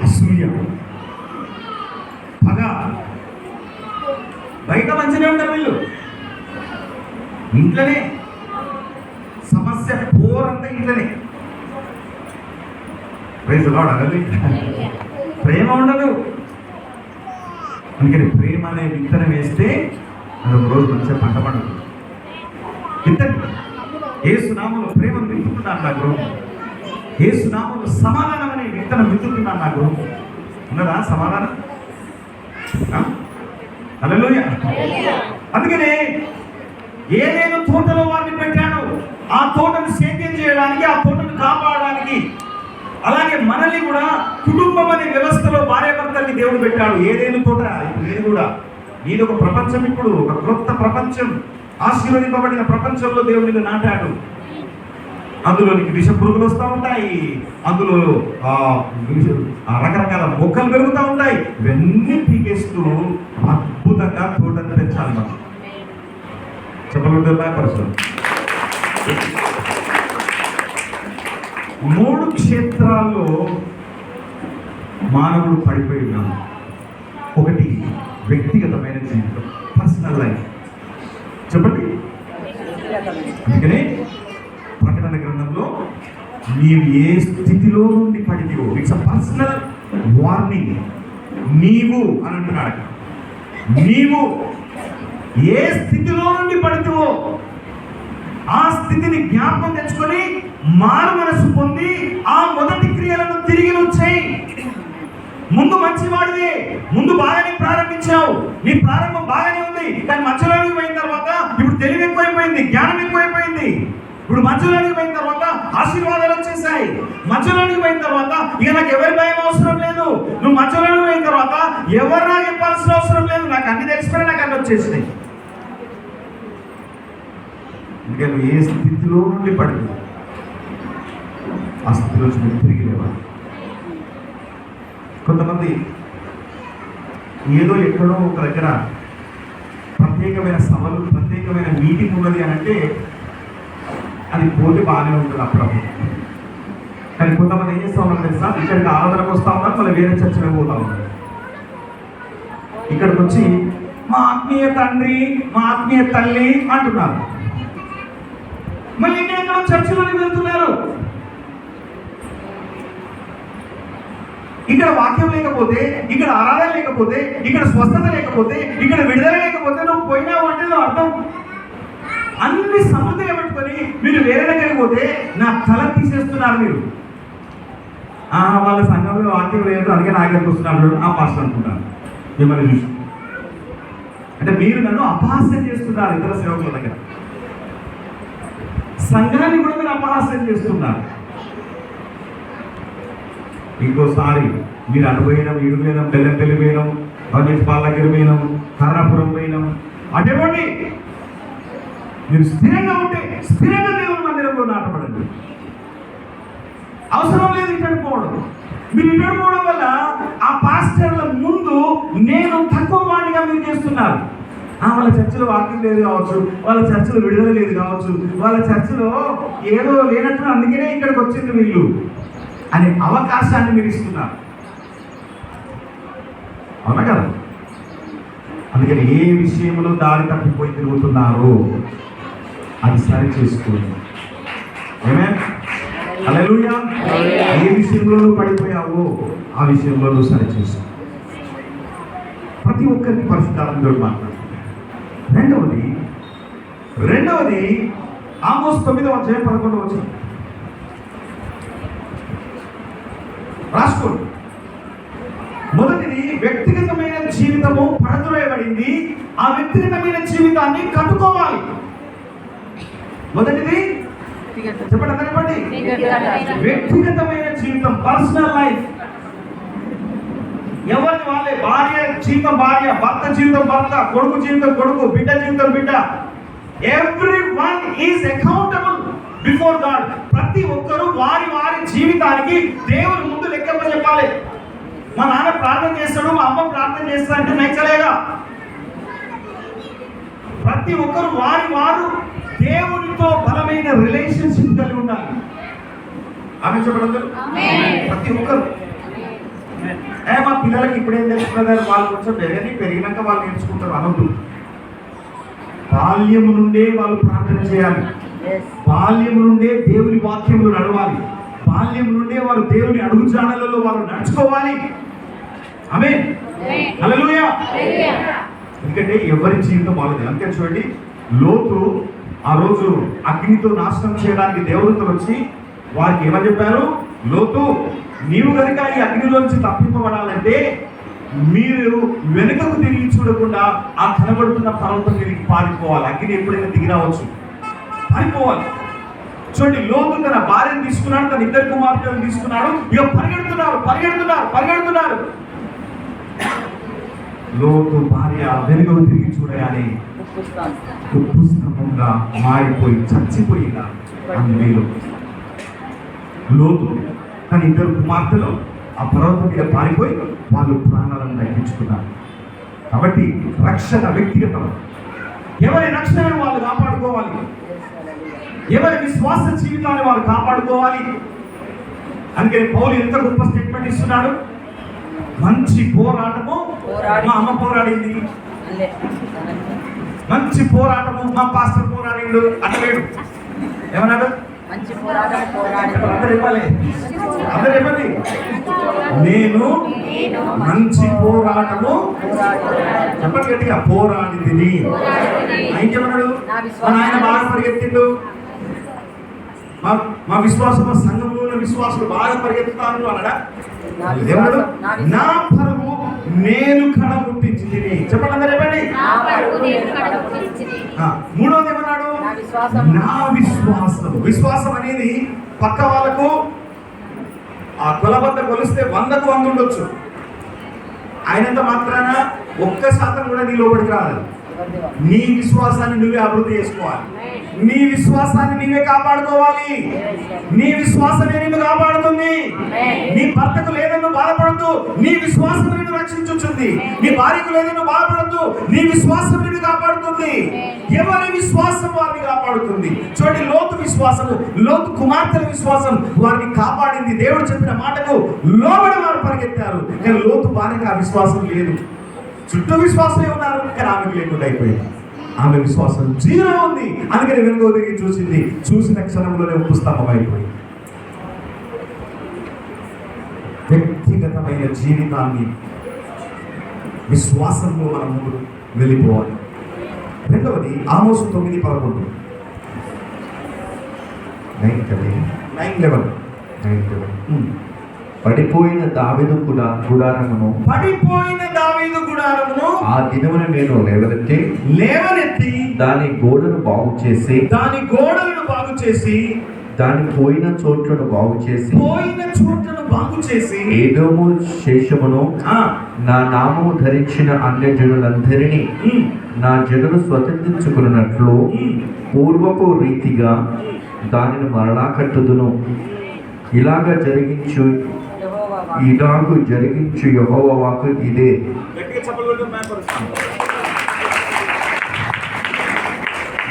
అసూయ, పగ, బయట మంచిగా ఉంటారు వీళ్ళు, ఇంట్లోనే సమస్య పోరంతా ఇంట్లోనే. ప్రైజ్ లార్డ్, హల్లెలూయా. ప్రేమ ఉండదు. అందుకని ప్రేమ అనే విత్తనం వేస్తే అది ఒక రోజు మంచిగా పంట పండుతుంది. విత్తనం యేసునామములో ప్రేమను విత్తుతున్నాను నా గృహం, యేసునామములో సమాధానం అనే విత్తనం విత్తుతున్నాను నా గృహం. ఉన్నదా సమాధానం? హల్లెలూయా. అందుకనే ఏదైనా తోటలో వారిని పెట్టాడు, ఆ తోటను సేద్యం చేయడానికి, ఆ తోటను కాపాడడానికి. అలాగే మనల్ని కూడా కుటుంబం అనే వ్యవస్థలో భార్యాభర్తల్ని దేవుడు పెట్టాడు. ఏదైనా తోట ఇది కూడా ఇది ఒక ప్రపంచం, ఇప్పుడు ఒక క్రొత్త ప్రపంచం, ఆశీర్వదింపబడిన ప్రపంచంలో దేవుడిని నాటాడు. అందులోనికి విష పురుగులు వస్తూ ఉంటాయి, అందులో రకరకాల మొక్కలు పెరుగుతూ ఉంటాయి. ఇవన్నీ పీకేస్తూ అద్భుతంగా తోటను పెంచాలి మనం. చెప్పలు పరిస్థితులు. 3 క్షేత్రాల్లో మానవుడు పడిపోయి ఉన్నాడు. ఒకటి వ్యక్తిగతమైన జీవితం, పర్సనల్ లైఫ్. చెప్పండి. అందుకనే ప్రకటన గ్రంథంలో నీవు ఏ స్థితిలో నుండి పడితివో, ఇట్స్ అ పర్సనల్ వార్నింగ్. నీవు అని అంటున్నాడు. నీవు ఏ స్థితిలో నుండి పడితివో ఆ స్థితిని జ్ఞాపకం తెచ్చుకొని మారు మనసు పొంది ఆ మొదటి క్రియలను తిరిగి వచ్చాయి. ముందు మంచివాడివే, ముందు బాగానే ప్రారంభించావు, నీ ప్రారంభం బాగానే ఉంది. కానీ మధ్యలోనికి పోయిన తర్వాత ఇప్పుడు తెలివి ఎక్కువైపోయింది, జ్ఞానం ఎక్కువైపోయింది. ఇప్పుడు మధ్యలోనికి పోయిన తర్వాత ఆశీర్వాదాలు వచ్చేసాయి. మధ్యలోనికి పోయిన తర్వాత ఇక నాకు ఎవరి భయం అవసరం లేదు. నువ్వు మధ్యలోనికి పోయిన తర్వాత ఎవరు నాకు చెప్పాల్సిన అవసరం లేదు, నాకు అన్ని తెలిసిపోయి నాకు అన్ని వచ్చేసినాయి. ఇంకా నువ్వు ఏ స్థితిలో నుండి పడింది ఆ స్థితిలో నువ్వు తిరిగి లేవాలి. కొంతమంది ఏదో ఎక్కడో ఒక దగ్గర ప్రత్యేకమైన సభలు, ప్రత్యేకమైన మీటింగ్ ఉన్నది అని అంటే అది పోతే బాగానే ఉంటుంది అప్పుడప్పుడు. కానీ కొంతమంది ఏం చేస్తూ ఉన్నారు తెలుసా, ఇక్కడికి ఆరాధనకు వస్తూ ఉన్నారు, మళ్ళీ వేరే చర్చలో పోతా ఉన్నారు. ఇక్కడికి వచ్చి మా ఆత్మీయ తండ్రి, మా ఆత్మీయ తల్లి అంటున్నారు. మళ్ళీ ఇక్కడ చర్చలోకి వెళ్తున్నారు. ఇక్కడ వాక్యం లేకపోతే, ఇక్కడ ఆరాధన లేకపోతే, ఇక్కడ స్వస్థత లేకపోతే, ఇక్కడ విడుదల లేకపోతే నువ్వు పోయినావు అంటే నువ్వు అర్థం. అన్ని సమృద్ధిగా పెట్టుకొని మీరు వేరే దగ్గరికి పోతే నా తల తీసేస్తున్నారు మీరు. వాళ్ళ సంఘంలో వాక్యం లేదు అందుకే నా దగ్గరికి వస్తున్నాడు ఆ పాస్టర్ అనుకుంటాను మిమ్మల్ని చూసి. అంటే మీరు నన్ను అపహాస్యం చేస్తున్నారు ఇతర సేవకుల దగ్గర. సంఘాన్ని కూడా మీరు అపహాస్యం చేస్తున్నారు. ఇంకోసారి మీరు అటుపోయినాం, ఇడు పోయినాం, బెల్లంపల్లి పోయినాం, పాల దగ్గర పోయినాం, కర్రాపురం పోయినాం, అటువంటి మీరు స్థిరంగా ఉంటే స్థిరంగా దేవుని మందిరంలో నాటపడండి. అవసరం లేదు ఇక్కడ పోవడం. మీరు ఇక్కడ పోవడం వల్ల ఆ పాస్టర్ల ముందు నేను తక్కువ వాడిగా మీరు చేస్తున్నారు. వాళ్ళ చర్చలో వాక్యం లేదు కావచ్చు, వాళ్ళ చర్చలో విడుదల లేదు కావచ్చు, వాళ్ళ చర్చలో ఏదో లేనట్టు అందుకనే ఇక్కడికి వచ్చింది వీళ్ళు అనే అవకాశాన్ని మీరు ఇస్తున్నారు. అవునా కదా? అందుకని ఏ విషయంలో దారి తప్పిపోయి తిరుగుతున్నారో అది సరి చేసుకోండి. ఆమేన్, హల్లెలూయా. ఏ విషయంలో పడిపోయావో ఆ విషయంలో నువ్వు సరి చేసుకో. ప్రతి ఒక్కరికి పరిశుద్ధాత్మతో మాట్లాడు. రెండవది ఆమోస్ 9:11 రాసుకోండి. మొదటిది వ్యక్తిగతమైన జీవితము పడద్రోయబడింది, ఆ వ్యక్తిగతమైన జీవితాన్ని కట్టుకోవాలి. మొదటిది చెప్పండి, అందరిపండి, వ్యక్తిగతమైన జీవితం, పర్సనల్ లైఫ్. ఎవరిని వాళ్ళే, భార్య జీవితం భార్య, భర్త జీవితం భర్త, కొడుకు జీవితం కొడుకు, బిడ్డ జీవితం బిడ్డ. Everyone is accountable before God. ప్రతి ఒక్కరూ వారి వారి జీవితానికి దేవుని ముందు లెక్కప్ప చెప్పాలి. మా నాన్న ప్రార్థన చేస్తాడు, మా అమ్మ ప్రార్థన చేస్తా అంటే నచ్చలేగా. ప్రతి ఒక్కరు వారు దేవునితో బలమైన రిలేషన్షిప్ కలిగి ఉండాలి. ఆమె చెప్పడం ప్రతి ఒక్కరు. మా పిల్లలకి ఇప్పుడేం తెలుసుకున్నారు, వాళ్ళు కొంచెం పెరిగినాక వాళ్ళు నేర్చుకుంటారు అనొద్దు. బాల్యము నుండే వాళ్ళు ప్రార్థన చేయాలి. బాల్యము నుండే దేవుని వాక్యములు నడవాలి. బాల్యం నుండే వారు దేవుని అడుగుజాడలలో వారు నడుచుకోవాలి. ఆమేన్, హల్లెలూయా. ఎందుకంటే ఎవరి జీవితం వాళ్ళది. అందుకే చూడండి, లోతు ఆ రోజు అగ్నితో నాశనం చేయడానికి దేవదూతలు వచ్చి వారికి ఏమని చెప్పారు? లోతు, నీవు కనుక ఈ అగ్నిలోంచి తప్పింపబడాలంటే మీరు వెనుకకు తిరిగి చూడకుండా ఆ కనబడుతున్న పర్వతం మీదకి పారిపోవాలి. అగ్ని ఎప్పుడైనా దిగిరావచ్చు, పారిపోవాలి. చూడండి, లోతు తన భార్యను తీసుకున్నాడు, తన ఇద్దరు కుమార్తెలను తీసుకున్నాడు. ఇక పరిగెడుతున్నారు. లోతు భార్య వెనుకకు తిరిగి చూడగానే ఉప్పు స్తంభంగా మారిపోయి చచ్చిపోయిందా అందులో. లోతు తన ఇద్దరు కుమార్తెలు ఆ పర్వతం మీద పారిపోయి వాళ్ళు ప్రాణాలను దక్కించుకున్నారు. కాబట్టి రక్షణ వ్యక్తిగతం. ఎవరి రక్షణను వాళ్ళు కాపాడుకోవాలి, ఎవరి విశ్వాస జీవితాన్ని వారు కాపాడుకోవాలి. అందుకని పౌలు ఎంత గొప్ప స్టేట్మెంట్ ఇస్తున్నాడు? మంచి పోరాటము మా అమ్మ పోరాడింది, మంచి పోరాటము మా పాస్టర్ పోరాడిండు అనలేడు. ఏమన్నాడు? అందరూ ఇవ్వాలి. నేను మంచి పోరాటము చెప్పండి గట్టిగా, పోరాడింది. ఇంకేమన్నాడు? మన ఆయన బాగా పరిగెత్తిండు. మా విశ్వాసం, సంఘంలో ఉన్న విశ్వాసులు బాగా పరిగెత్తుతారు అన్నాడా? ఏమన్నాడు? నా పరువు నేను కడముట్టించింది. చెప్పండి అందరూ ఇవ్వండి. మూడవది ఏమన్నాడు? నా విశ్వాసం. విశ్వాసం అనేది పక్క వాళ్ళకు ఆ కొలబద్ద కొలిస్తే 100కు 100 ఉండొచ్చు. ఆయనంత మాత్రాన 1% కూడా నీ లోపలికి రాదు. నీ విశ్వాసాన్ని నువ్వే అభివృద్ధి చేసుకోవాలి. నీ విశ్వాసాన్ని నీవే కాపాడుకోవాలి. నీ విశ్వాసమే నిన్ను కాపాడుతుంది. నీ భర్తకు లేదని బాధపడద్దు, నీ విశ్వాసం నిన్ను రక్షించుతుంది. నీ భార్యకు లేదని బాధపడద్దు, నీ విశ్వాసం నిన్ను కాపాడుతుంది. ఎవరి విశ్వాసం వారిని కాపాడుతుంది. చూడండి, లోతు విశ్వాసం, లోతు కుమార్తెల విశ్వాసం వారిని కాపాడింది. దేవుడు చెప్పిన మాటకు లోబడి వారు పరిగెత్తారు. కానీ లోతు భార్యకు ఆ విశ్వాసం లేదు. చుట్టూ విశ్వాసమే ఉన్నారు, కానీ ఆమెకు లేకుండా అయిపోయింది. ఆమె విశ్వాసం 0 ఉంది. అందుకని వెనుక తిరిగి చూసింది. చూసిన క్షణంలోనే ఉప్పు స్తంభం అయిపోయింది. వ్యక్తిగతమైన జీవితాన్ని విశ్వాసంలో మనం ముందు వెళ్ళిపోవాలి. రెండవది ఆమోసు 9:11. 9:11.
పడిపోయిన దావీదు గుడారమును ఆ దినమున నేను లేవనెత్తి దాని గోడను బాగు చేసి దాని పోయిన చోట్లను బాగు చేసి ఏదోము శేషమును నా నామము ధరించిన అన్యజనులందరినీ నా జనులు స్వతంత్రించుకున్నట్లు పూర్వపు రీతిగా దానిని మరలా కట్టుదును. ఇలాగు జరిగించు యెహోవా వాక్కు ఇదే.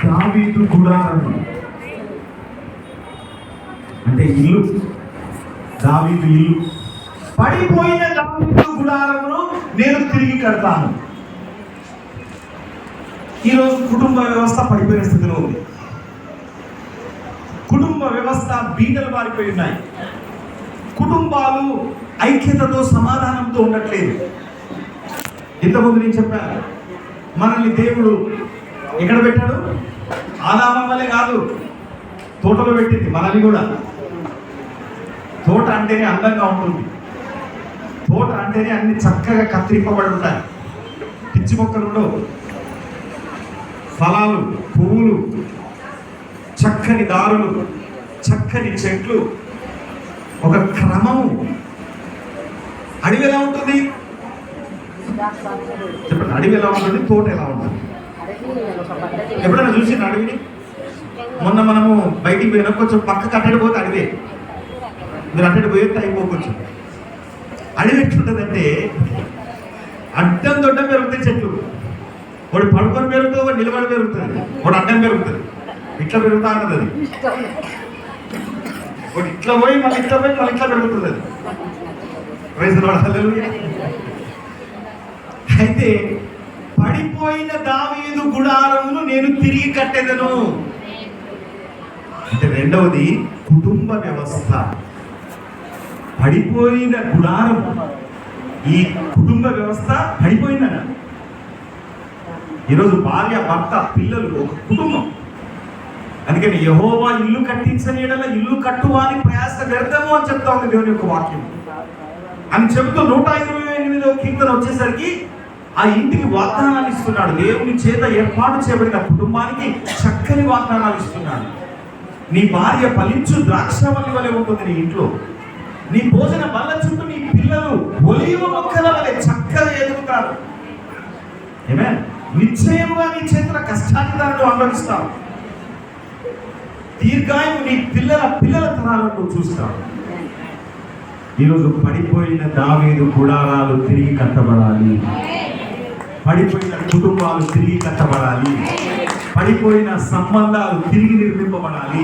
దావీదు గుడారము అంటే ఇల్లు, దావీదు ఇల్లు. పడిపోయిన దావీదు గుడారమును నేను తిరిగి కడతాను. ఈరోజు కుటుంబ వ్యవస్థ పడిపోయిన స్థితిలో ఉంది. కుటుంబ వ్యవస్థ బీటలు మారిపోయి ఉన్నాయి. కుటుంబాలు ఐక్యతతో సమాధానంతో ఉండట్లేదు. ఇంతకుముందు నేను చెప్పాను, మనల్ని దేవుడు ఎక్కడ పెట్టాడు? ఆదాము వల్లే కాదు, తోటలో పెట్టింది మనల్ని కూడా. తోట అంటేనే అందంగా ఉంటుంది. తోట అంటేనే అన్ని చక్కగా కత్తిరింపబడి ఉంటాయి. పిచ్చి మొక్కలు ఉండవు, ఫలాలు, పువ్వులు, చక్కని దారులు, చక్కని చెట్లు, ఒక క్రమము. అడవి ఎలా ఉంటుంది చెప్పండి? అడవి ఎలా ఉంటుంది? తోట ఎలా ఉంటుంది? ఎప్పుడైనా చూసిన అడవిని? మొన్న మనము బయటికి పోయినా కొంచెం పక్కకు అట్టడి పోతే అడివే. మీరు అట్టడి పోయేస్తే అయిపోవచ్చు. అడవి ఎట్లుంటుందంటే అడ్డం దొడ్డం పెరుగుతాయి చెట్లు. వాడు పడుకొని పెరుగుతుంది, వాడు నిలబడి పెరుగుతుంది, వాడు అడ్డం పెరుగుతుంది. ఇట్లా పెరుగుతా అన్నది అది. వాడు ఇట్లా పోయి మళ్ళీ ఇట్లా పోయి మళ్ళీ ఇట్లా పెరుగుతుంది అది. అయితే పడిపోయిన దావీదు గుడారమును నేను తిరిగి కట్టెదను. అంటే రెండవది కుటుంబ వ్యవస్థ. పడిపోయిన గుడారం, ఈ కుటుంబ వ్యవస్థ పడిపోయిందన్న. ఈరోజు భార్య, భర్త, పిల్లలు ఒక కుటుంబం. అందుకని యెహోవా ఇల్లు కట్టించని యెడల ఇల్లు కట్టువాని ప్రయాస వ్యర్థము అని చెప్తా ఉంది దేవుని యొక్క వాక్యం. అని చెబుతూ 128వ కీర్తన వచ్చేసరికి ఆ ఇంటికి వాగ్దానాలు ఇస్తున్నాడు. దేవుని చేత ఏర్పాటు చేయబడిన కుటుంబానికి చక్కని వాగ్దానాలు ఇస్తున్నాడు. నీ భార్య ఫలించు ద్రాక్షవల్లి వలె ఉంటుంది నీ ఇంట్లో. నీ భోజన బల్ల చుట్టూ నీ పిల్లలు ఒలీవ మొక్కల వలె చక్కగా ఎదుగుతారు. ఆమేన్. నిశ్చయముగా నీ చేతుల కష్టాన్ని అనుభవిస్తావు. దీర్ఘాయువు నీ పిల్లల తరాలను చూస్తావు. ఈరోజు పడిపోయిన దావీదు గుడారాలు తిరిగి కట్టబడాలి. పడిపోయిన కుటుంబాలు తిరిగి కట్టబడాలి. పడిపోయిన సంబంధాలు తిరిగి నిర్మింపబడాలి.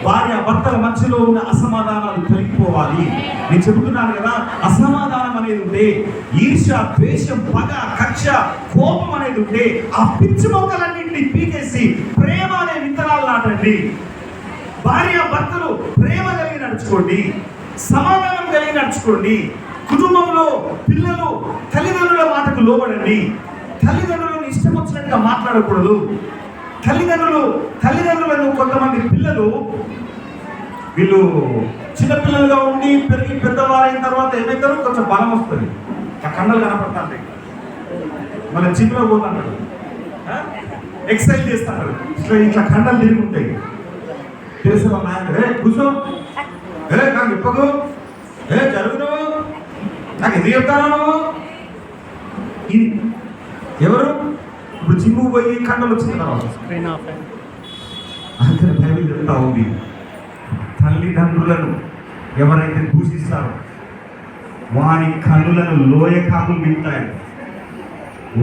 భార్య భర్తల మధ్యలో ఉన్న అసమాధానాలు తొలగిపోవాలి. నేను చెబుతున్నాను కదా, అసమాధానం అనేది ఉంటే, ఈర్ష్య, ద్వేషం, పగ, కక్ష, కోపం అనేది ఉంటే ఆ పిచ్చి మొక్కలన్నింటినీ పీకేసి ప్రేమ అనే విత్తనాలు నాటండి. భార్య భర్తలు ప్రేమ కలిగి నడుచుకోండి, సమాధానం కలిగి నడుచుకోండి. కుటుంబంలో పిల్లలు తల్లిదండ్రుల మాటకు లోబడండి. తల్లిదండ్రులను ఇష్టం వచ్చినట్టుగా మాట్లాడకూడదు. తల్లిదండ్రులను కొంతమంది పిల్లలు వీళ్ళు చిన్నపిల్లలుగా ఉండి పెరిగి పెద్దవారైన తర్వాత ఏమైతారో కొంచెం బలం వస్తుంది, ఆ కండలు కనపడతాయి, మళ్ళీ జిమ్లో పోతాడు, ఎక్సర్సైజ్ చేస్తాడు, ఇట్లా కండలు తిరిగి ఉంటాయి. తెలిసిన నాయకుడు కూర్చో, నాకు ఇప్పకు, జరుగును, నాకు ఎందుకు చెప్తాను. ఇది ఎవరు? ఇప్పుడు జిమ్ముకు పోయి కండలు వచ్చిన తర్వాత అందరి బైబిల్ చెప్తా ఉంది, తల్లిదండ్రులను ఎవరైతే దూషిస్తారో వాని కన్నులను లోయ కాకులు మిగుతాయి,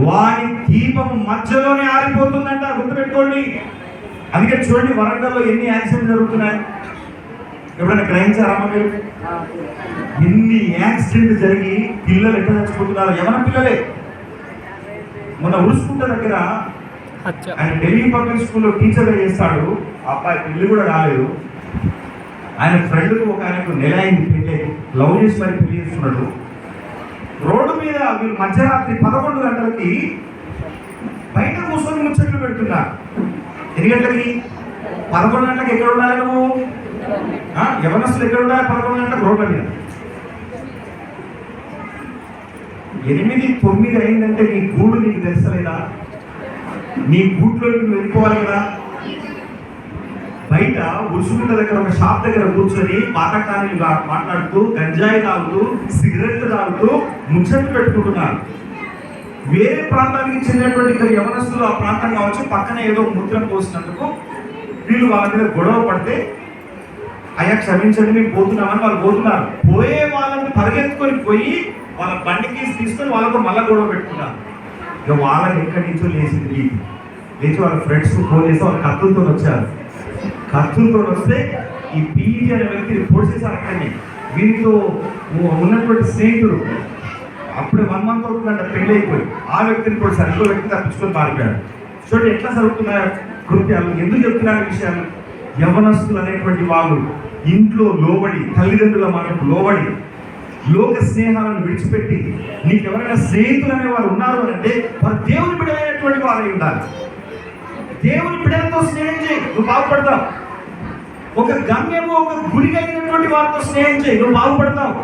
వాని దీపం మధ్యలోనే ఆరిపోతుందంట. గుర్తుపెట్టుకోండి. అందుకే చూడండి, వరంగల్లో ఎన్ని యాక్సిడెంట్ జరుగుతున్నాయి. ఎప్పుడైనా గ్రహించారమ్మా మీరు? ఎన్ని యాక్సిడెంట్ జరిగి పిల్లలు ఎట్లా చచ్చిపోతున్నారు? ఎవరి పిల్లలే. మొన్న ఉరుసుకుంట దగ్గర ఆయన ఢిల్లీ పబ్లిక్ స్కూల్లో టీచర్గా చేస్తాడు. ఆ అబ్బాయి పెళ్లి కూడా కాలేదు. ఆయన ఫ్రెండ్కు ఒక ఆయనకు నెల అయింది పెళ్ళి, లవ్ చేసి మరి పెళ్లి చేస్తున్నాడు. రోడ్డు మీద వీళ్ళు మధ్యరాత్రి 11 గంటలకి బయట కూర్చొని ముచ్చట్లు పెడుతున్నారు. ఎన్ని గంటలకి? 11 గంటలకు ఎక్కడ ఉండాలి నువ్వు? యవనస్తులు ఎక్కడ ఉండాలి? 11 గంటలకు రోడ్ల మీద. 8, 9 అయిందంటే నీ గూడు నీకు తెలుసలేదా? నీ గూట్లో నువ్వు వెళ్ళిపోవాలి కదా. బయట ఉరుసుకుంట దగ్గర ఒక షాప్ దగ్గర కూర్చొని పాతకాలు మాట్లాడుతూ, గంజాయి తాగుతూ, సిగరెట్లు తాగుతూ ముచ్చట్లు పెట్టుకుంటున్నారు. వేరే ప్రాంతానికి చెందినటువంటి ఇద్దరు యవనస్తులు ఆ ప్రాంతం కావచ్చు, పక్కన ఏదో ముద్రం పోసినందుకు వీళ్ళు వాళ్ళ మీద గొడవ పడితే, అయ్యా క్షమించండి మేము పోతున్నామని వాళ్ళు పోతున్నారు. పోయే వాళ్ళని పరిగెత్తుకొని పోయి వాళ్ళ బండికి తీసుకొని వాళ్ళతో మళ్ళీ గొడవ పెట్టుకున్నారు. ఇక వాళ్ళకి ఎక్కడి నుంచో లేచింది. లేచి వాళ్ళ ఫ్రెండ్స్ ఫోన్ చేసి వాళ్ళ కత్తులతో వచ్చారు. కత్తులతో వస్తే ఈ పీఈ అనే వ్యక్తిని పొడిచేశారు అక్కడిని. వీరితో ఉన్నటువంటి స్నేహితుడు అప్పుడే 1 మంత్ అవుతుందంట పెళ్ళి అయిపోయి, ఆ వ్యక్తిని కూడా ఇంకో వ్యక్తి తప్పించుకొని మారిపోయాడు. చూడండి ఎట్లా జరుగుతున్నాయో కృత్యాలు. ఎందుకు చెప్తున్నారు విషయాలు? యవనస్తులు అనేటువంటి వాళ్ళు ఇంట్లో లోబడి, తల్లిదండ్రుల మాటకు లోబడి, లోక స్నేహాలను విడిచిపెట్టి, నీకు ఎవరైనా స్నేహితులు అనేవారు ఉన్నారు అని అంటే వారు దేవుని బిడ్డలైనటువంటి వారై ఉండాలి. దేవుని బిడ్డలతో స్నేహం చేయి, నువ్వు బాగుపడతావు. ఒక గమ్యము, ఒక గురి కలిగినటువంటి వారితో స్నేహం చేయి, నువ్వు బాగుపడతావు.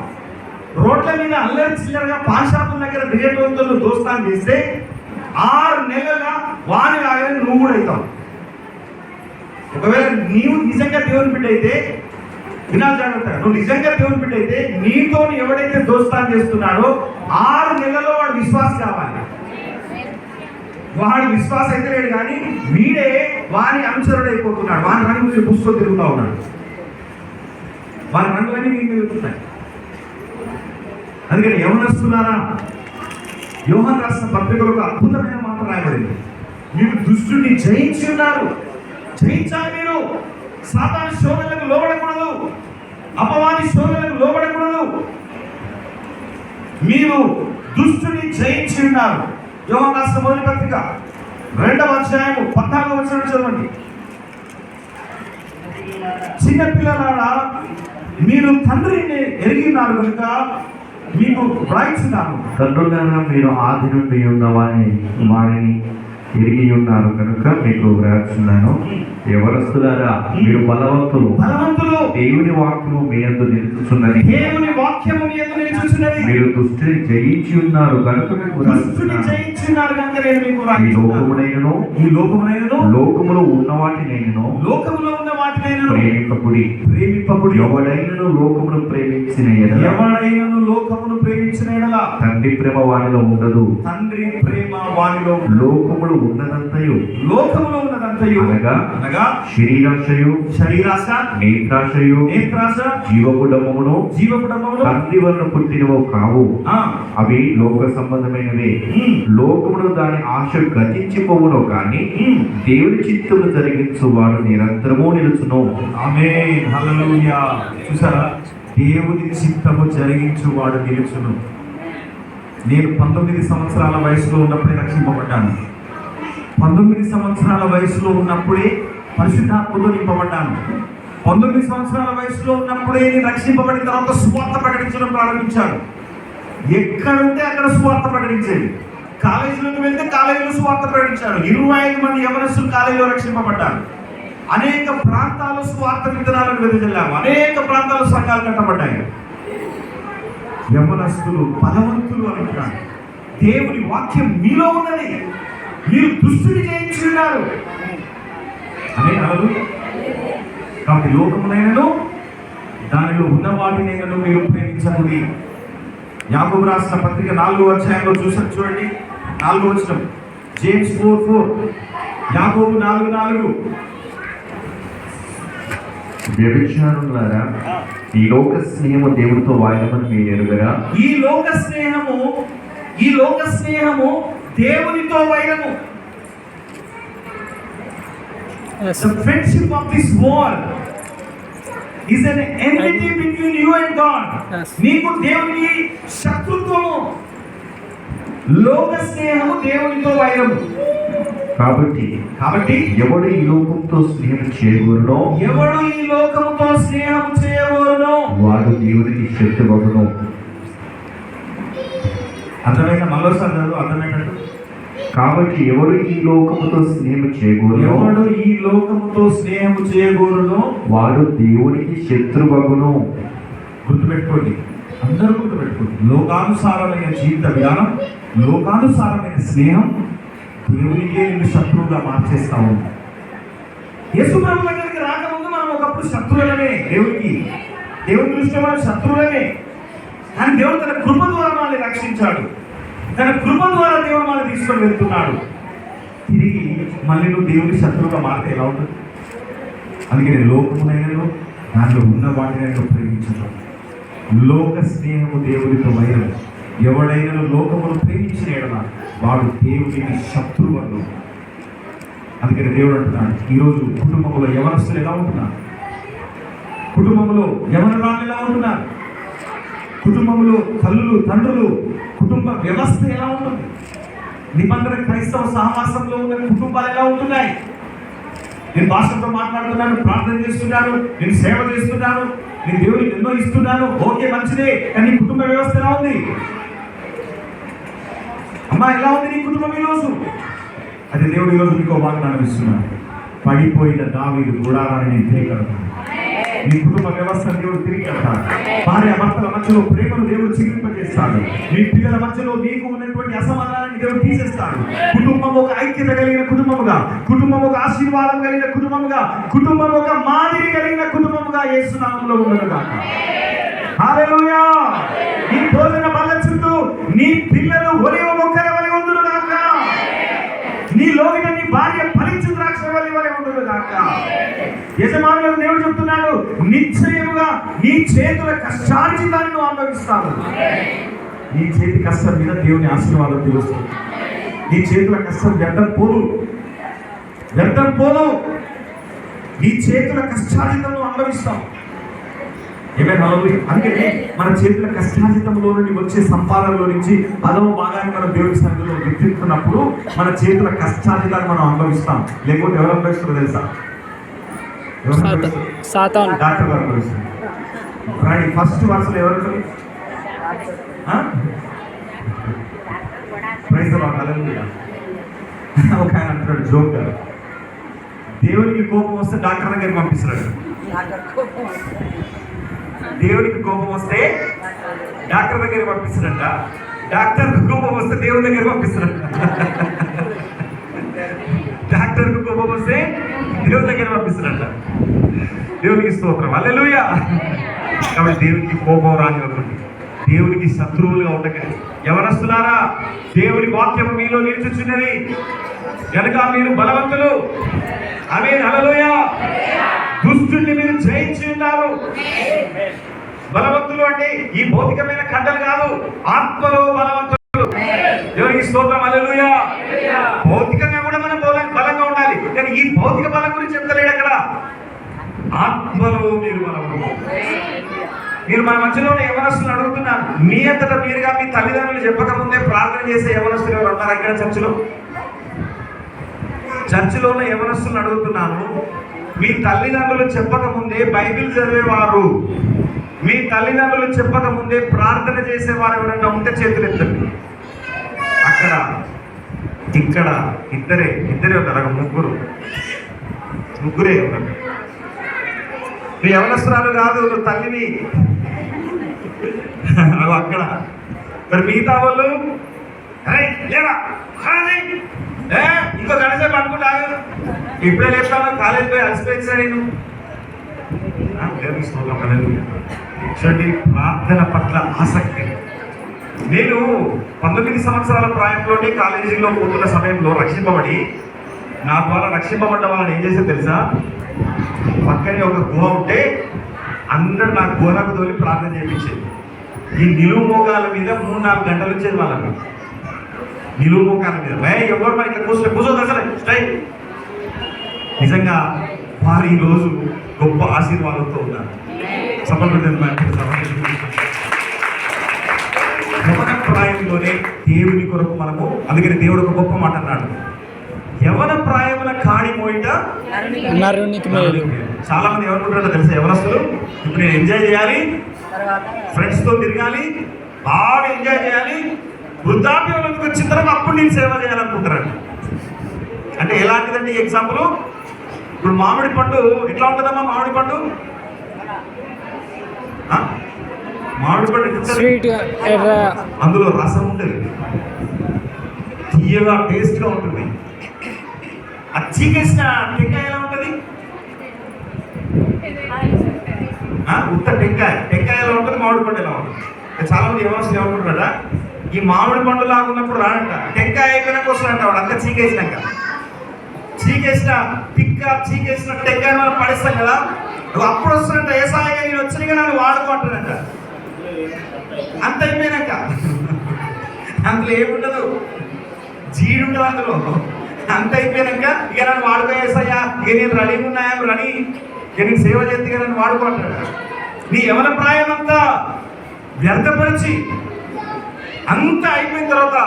రోడ్ల మీద అల్లరి చిల్లరగా పాన్ షాపుల దగ్గర దిగేటోళ్ళతో దోస్తాను చేస్తే 6 నెలలుగా వాని లాగానే నువ్వు కూడా అవుతావు. ఒకవేళ నీవు నిజంగా దేవుని బిడ్డ అయితే, వినాలి జాగ్రత్తగా, నువ్వు నిజంగా దేవుని బిడ్డ అయితే నీతో ఎవడైతే దోస్తాను చేస్తున్నాడో 6 నెలల్లో వాడు విశ్వాసం కావాలి. వాడు విశ్వాసం అయితే లేడు కానీ వీడే వాని అనుచరుడు అయిపోతున్నాడు. వాని రంగు పుస్తకం తిరుగుతూ ఉన్నాడు. వాని రంగులన్నీ మీకు తిరుగుతున్నాయి. అందుకని యవనస్తున్నారా, యోహాను రాసిన పత్రికలో ఒక అద్భుతమైన మాట రాయబడింది. మీరు దుష్టుని జయించి ఉన్నారు. జయించాలి. మీరు సాతాను శోధనలకు లోబడకూడదు, అపవాది శోధనలకు లోబడకూడదు. మీరు దుష్టుని జయించి ఉన్నారు. యోహాను రాసిన మొదటి పత్రిక 2వ అధ్యాయము 14వ వచనం చదవండి. చిన్న పిల్లలారా, మీరు తండ్రిని ఎరిగి ఉన్నారు కనుక మీకు వ్రాయించున్నాను.
తండ్రులారా, మీరు ఆది నుండి ఉన్న వారిని ఎరిగి ఉన్నారు కనుక మీకు వ్రాస్తున్నాను. యవనస్తులారా, మీరు బలవంతులు, దేవుని వాక్యము మీ యందు నిలుచుచున్నది. మీరు దుష్టుని జయించి ఉన్నారు కనుక మీకు వ్రాస్తున్నాను. ఈ లోకమునైనను లోకములో ఉన్న వాటినైనను ప్రేమింపకుడి. ఎవడైనను లోకమును ప్రేమించిన ఎడల తండ్రి ప్రేమ వానిలో ఉండదు. లోకములు ఉన్నదంతయు అనగా శరీరాశ, నేత్రాశయు, జీవపుడమును తండ్రి వలన పుట్టినవో కావు. అవి లోక సంబంధమైనవే. లోకమును దాని ఆశ గతించిపోవును కానీ దేవుని చిత్తమును జరిగించు వాడు నిరంతరము నిలుచును.
ఆమేన్, హల్లెలూయా. చూసారా, దేవుని చిత్తము జరిగించు వాడు నిలుచును. నేను 19 సంవత్సరాల వయసులో ఉన్నప్పుడే రక్షింపబడ్డాను. 19 సంవత్సరాల వయసులో ఉన్నప్పుడే పరిశుద్ధాత్మతో నింపబడ్డాను. 19 సంవత్సరాల వయసులో ఉన్నప్పుడే నేను రక్షింపబడిన తర్వాత సువార్త ప్రకటించడం ప్రారంభించాను. ఎక్కడుంటే అక్కడ సువార్త ప్రకటించేది. కాలేజీలోకి వెళ్తే కాలేజీలో సువార్త ప్రకటించాను. 25 మంది యవనస్తులు కాలేజీలో రక్షింపబడ్డారు. అనేక ప్రాంతాల్లో సువార్త విత్తనాలను వెదజల్లాము. అనేక ప్రాంతాల్లో సంఘాలు కట్టబడ్డాయి. యవనస్తులు బలవంతులు అంటున్నాడు. దేవుని వాక్యం మీలో ఉన్నది, మీరు దుష్టుని జయించున్నారు అనే అలలు. కాబట్టి లోకమునైనను దానిలో ఉన్న వాటినైనను మీరు ప్రేమించండి. యాకోబు రాసిన పత్రిక 4వ అధ్యాయంలో చూడండి, 4వ వచనం. జేమ్స్ 4:4, యాకోబు 4:4.
వ్యభిచారులారా, ఈ లోక స్నేహము దేవుడితో వాయిదమని మీరు ఎరుగరా?
ఈ లోక స్నేహము దేవునితో వైరము. The friendship of this world is an enmity between you and God. నీకు దేవునికి శత్రుత్వము. లోక స్నేహము దేవునితో వైరము.
కాబట్టి ఎవడు ఈ లోకంతో స్నేహం చేయగోరునో వాడు దేవునికి శత్రువగును.
అర్థమైన మరోసారి చదువు, అర్థమైనట్టు.
కాబట్టి ఎవడు ఈ లోకముతో స్నేహం చేయగోరునో వాడు దేవునికి శత్రువగును.
గుర్తుపెట్టుకోండి, అందరూ గుర్తుపెట్టుకోండి. లోకానుసారమైన జీవిత విధానం, లోకానుసారమైన స్నేహం దేవునికే నిన్ను శత్రువుగా మార్చేస్తాము. యేసు ప్రభు దగ్గరికి రాకముందు మనం ఒకప్పుడు శత్రువులమే. దేవుని దృష్టిలో మనం శత్రువులమే. కానీ దేవుడు తన కృప ద్వారా మనల్ని రక్షించాడు. తన కృప ద్వారా దేవుడు మనల్ని తీసుకొని వెళ్తున్నాడు. తిరిగి మళ్ళీ నువ్వు దేవుని శత్రువుగా మారితే ఎలా ఉంటుంది? అందుకని లోకమునైనను దానిలో ఉన్న వాటినైనా ప్రేమించడం. లోక స్నేహము దేవునితో వైరం. ఎవడైనా లోకమును ప్రేమించిన ఎడల వాడు దేవునికి శత్రువు. అందుకని దేవుడు అంటున్నాడు, ఈరోజు కుటుంబంలో యవనస్తులు ఎలా ఉంటున్నారు? కుటుంబంలో యవనరాలు ఎలా ఉంటున్నారు? కుటుంబంలో తల్లులు, తండ్రులు, కుటుంబ వ్యవస్థ ఎలా ఉంటుంది? నిబంధన క్రైస్తవ సహవాసంలో ఉన్న కుటుంబాలు ఎలా ఉంటున్నాయి? నేను భాషతో మాట్లాడుతున్నాను, ప్రార్థన చేస్తున్నాను, నేను సేవ చేస్తున్నాను, నేను దేవునికి ఎన్నో ఇస్తున్నాను, ఓకే మంచిదే. కానీ నీ కుటుంబ వ్యవస్థ ఎలా ఉంది? అమ్మా, ఎలా ఉంది నీ కుటుంబం ఈరోజు? అదే దేవుడు ఈరోజు నీకో వాగ్దానం ఇస్తున్నాడు. పడిపోయిన దావీదు గుడారాన్ని నేను తిరిగి కడతాను. నీ కుటుంబ వ్యవస్థను దేవుడు తిరిగి కడతాడు. భార్య భర్తల మధ్యలో ప్రేమను దేవుడు చిగురింపజేస్తాడు. మీ పిల్లల మధ్యలో నీకు ఉన్నటువంటి అసమాధానాన్ని దేవుడు తీసేస్తాడు. కుటుంబం ఒక ఐక్యత కలిగిన కుటుంబముగా, కుటుంబం ఒక ఆశీర్వాదం కలిగిన కుటుంబముగా, కుటుంబం ఒక మాదిరి కలిగిన కుటుంబముగా యేసు నామములో ఉండదుగాక. హల్లెలూయా. నీ భోజన బల్ల చుట్టూ నీ పిల్లలు ఒలివ మొక్కల వలె ఉండునుగాక. నీ లోగిన నీ భార్య ఫలించు ద్రాక్ష వలె ఉండునుగాక. యజమానులకు దేవుడు చెప్తున్నాడు, నిశ్చయముగా నీ చేతుల కష్టార్జితాన్ని నువ్వు అనుభవిస్తావు. నీ చేతి కష్టం మీద దేవుని ఆశీర్వాదం తెలుస్తుంది. నీ చేతుల కష్టం వ్యర్థం పోదు. నీ చేతుల కష్టార్జితం నువ్వు అనుభవిస్తావు. ఏమైనా అందుకని మన చేతుల కష్టాజితంలో నుండి వచ్చే సంపాదనలో నుంచి 10వ భాగాన్ని మనం దేవుని సన్నిధిలో గుర్తిస్తున్నప్పుడు మన చేతుల కష్టాజితాన్ని మనం అనుభవిస్తాం. లేకపోతే ఎవరు అనుభవిస్తారో తెలుసా?
సాతాను.
డాక్టర్ గారు అనుభవిస్తారు. రాణి ఫస్ట్ వర్షాలు ఎవరు? ప్రైజ్ లార్డ్, హల్లెలూయా. ఒక ఆయన అంటాడు జోక్ గారు, దేవునికి కోపం వస్తే డాక్టర్ దగ్గరికి పంపిస్తున్నాడు. దేవునికి కోపం వస్తే డాక్టర్ దగ్గరికి పంపిస్తాడంట, డాక్టర్కి కోపం వస్తే దేవుని దగ్గర పంపిస్తాడంట. డాక్టర్కి కోపం వస్తే దేవుని దగ్గర పంపిస్తాడంట. దేవునికి స్తోత్రం, హల్లెలూయా. కాబట్టి దేవునికి కోపం రానివ్వకండి, దేవునికి శత్రువులుగా ఉండకండి. యవనస్తులారా, దేవుని వాక్యం మీలో నిలుచుచున్నది కనుక మీరు బలవంతులు. ఆమేన్, హల్లెలూయా. దుష్టుని మీరు జయించి ఉన్నారు. బలవంతులు అంటే ఈ భౌతికమైన కండలు కాదు, ఆత్మలో బలవంతులు. దేవునికి స్తోత్రం, హల్లెలూయా. భౌతికంగా కూడా మనం బలంగా ఉండాలి, కానీ ఈ భౌతిక బలం గురించి చెప్తలేడు అక్కడ. ఆత్మలో మీరు బలవంతులు. మీరు మన మధ్యలో యవనస్తులు అడుగుతున్నాను, మీ అంతటా మీరుగా మీ తల్లిదండ్రులు చెప్పక ముందే ప్రార్థన చేసే యవనస్తులు ఎవరు ఉన్నారు ఇక్కడ చర్చిలో ఉన్న యవనస్తులను అడుగుతున్నాను, మీ తల్లిదండ్రులు చెప్పక ముందే బైబిల్ చదివేవారు, మీ తల్లిదండ్రులు చెప్పక ముందే ప్రార్థన చేసేవారు ఎవరైనా ఉంటే చేతులు ఎత్తండి. అక్కడ ఇక్కడ ఇద్దరే ఉన్నారు, ముగ్గురే ఉన్నారు. నీ యవనస్తురాలు కాదు, నువ్వు తల్లివి. అక్కడ మరి మిగతా వాళ్ళు లేరా ఇంకో గణసే పట్టుకుంటాను, ఇప్పుడే లేపుతాను, కాలేజ్ పోయి అలసిపోయింది నేను. చూడండి, ప్రార్థన పట్ల ఆసక్తి. నేను 19 సంవత్సరాల ప్రాయంలోనే కాలేజీలో పోతున్న సమయంలో రక్షింపబడి, నా ద్వారా రక్షింపబడ్డ వాళ్ళని ఏం చేసేది తెలుసా? పక్కనే ఒక గుహ ఉంటే అందరూ నా గుహకు తోలి ప్రార్థన చేయించేది. ఈ నిలువు మోకాల మీద 3-4 గంటలు వచ్చేది వాళ్ళకు. నిలువు మోకాల మీద ఎవరు మరి ఇక్కడ కూర్చోదు అసలు స్ట్రైట్. నిజంగా వారు ఈ రోజు గొప్ప ఆశీర్వాదంతో ఉన్నారు. యవన ప్రాయంలోనే దేవుని కొరకు మనము, అందుకని దేవుడు ఒక గొప్ప మాట అన్నాడు, యవన ప్రాయముల కాడి మోయిట
నరునికి మేలు.
చాలా మంది ఏమనుకుంటారో తెలుసా? యవనస్తులు ఇప్పుడు నేను ఎంజాయ్ చేయాలి, ఫ్రెండ్స్ తో తిరగాలి, బాగా ఎంజాయ్ చేయాలి, వృద్ధాప్యంలోకి వచ్చిన తర్వాత అప్పుడు నేను సేవ చేయాలనుకుంటారు. అంటే ఎలాంటిదండి ఎగ్జాంపుల్? ఇప్పుడు మామిడి పండు ఎట్లా ఉంటుందమ్మా? మామిడి పండు
స్వీట్,
అందులో రసం ఉంటుంది, తీయగా టేస్ట్గా ఉంటుంది. చీకేసిన టెంకాయ ఎలా ఉంటుంది? ఉత్త టెంకాయ ఎలా ఉంటుంది, మామిడి పండు ఎలా ఉంటుంది? చాలా మంది ఏమవసరం ఏమనుకుంటారా, ఈ మామిడి పండు లాగున్నప్పుడు రానంట, టెంకాయ అయిపోయినాక వస్తాడంట వాడు. అంతా చీకేసిన చీకేసిన టెంకాయ మనం పడేస్తాం కదా, అప్పుడు వస్తాడంట. ఏసాయిగా నేను వచ్చినగా నన్ను వాడుకుంటానంట. అంత అయిపోయినాక అందులో ఏముండదు, జీడు ఉంటుంది అందులో. అంత అయిపోయినాక ఇక నన్ను వాడుకోయేసయ్యా, ఇక నేను రెడీగా ఉన్నాయా, రెడీ, ఇక నేను సేవ చేస్తే ఇక నన్ను వాడుకుంటాడు. నీ యవన ప్రాయం అంతా వ్యర్థపరిచి అంతా అయిపోయిన తర్వాత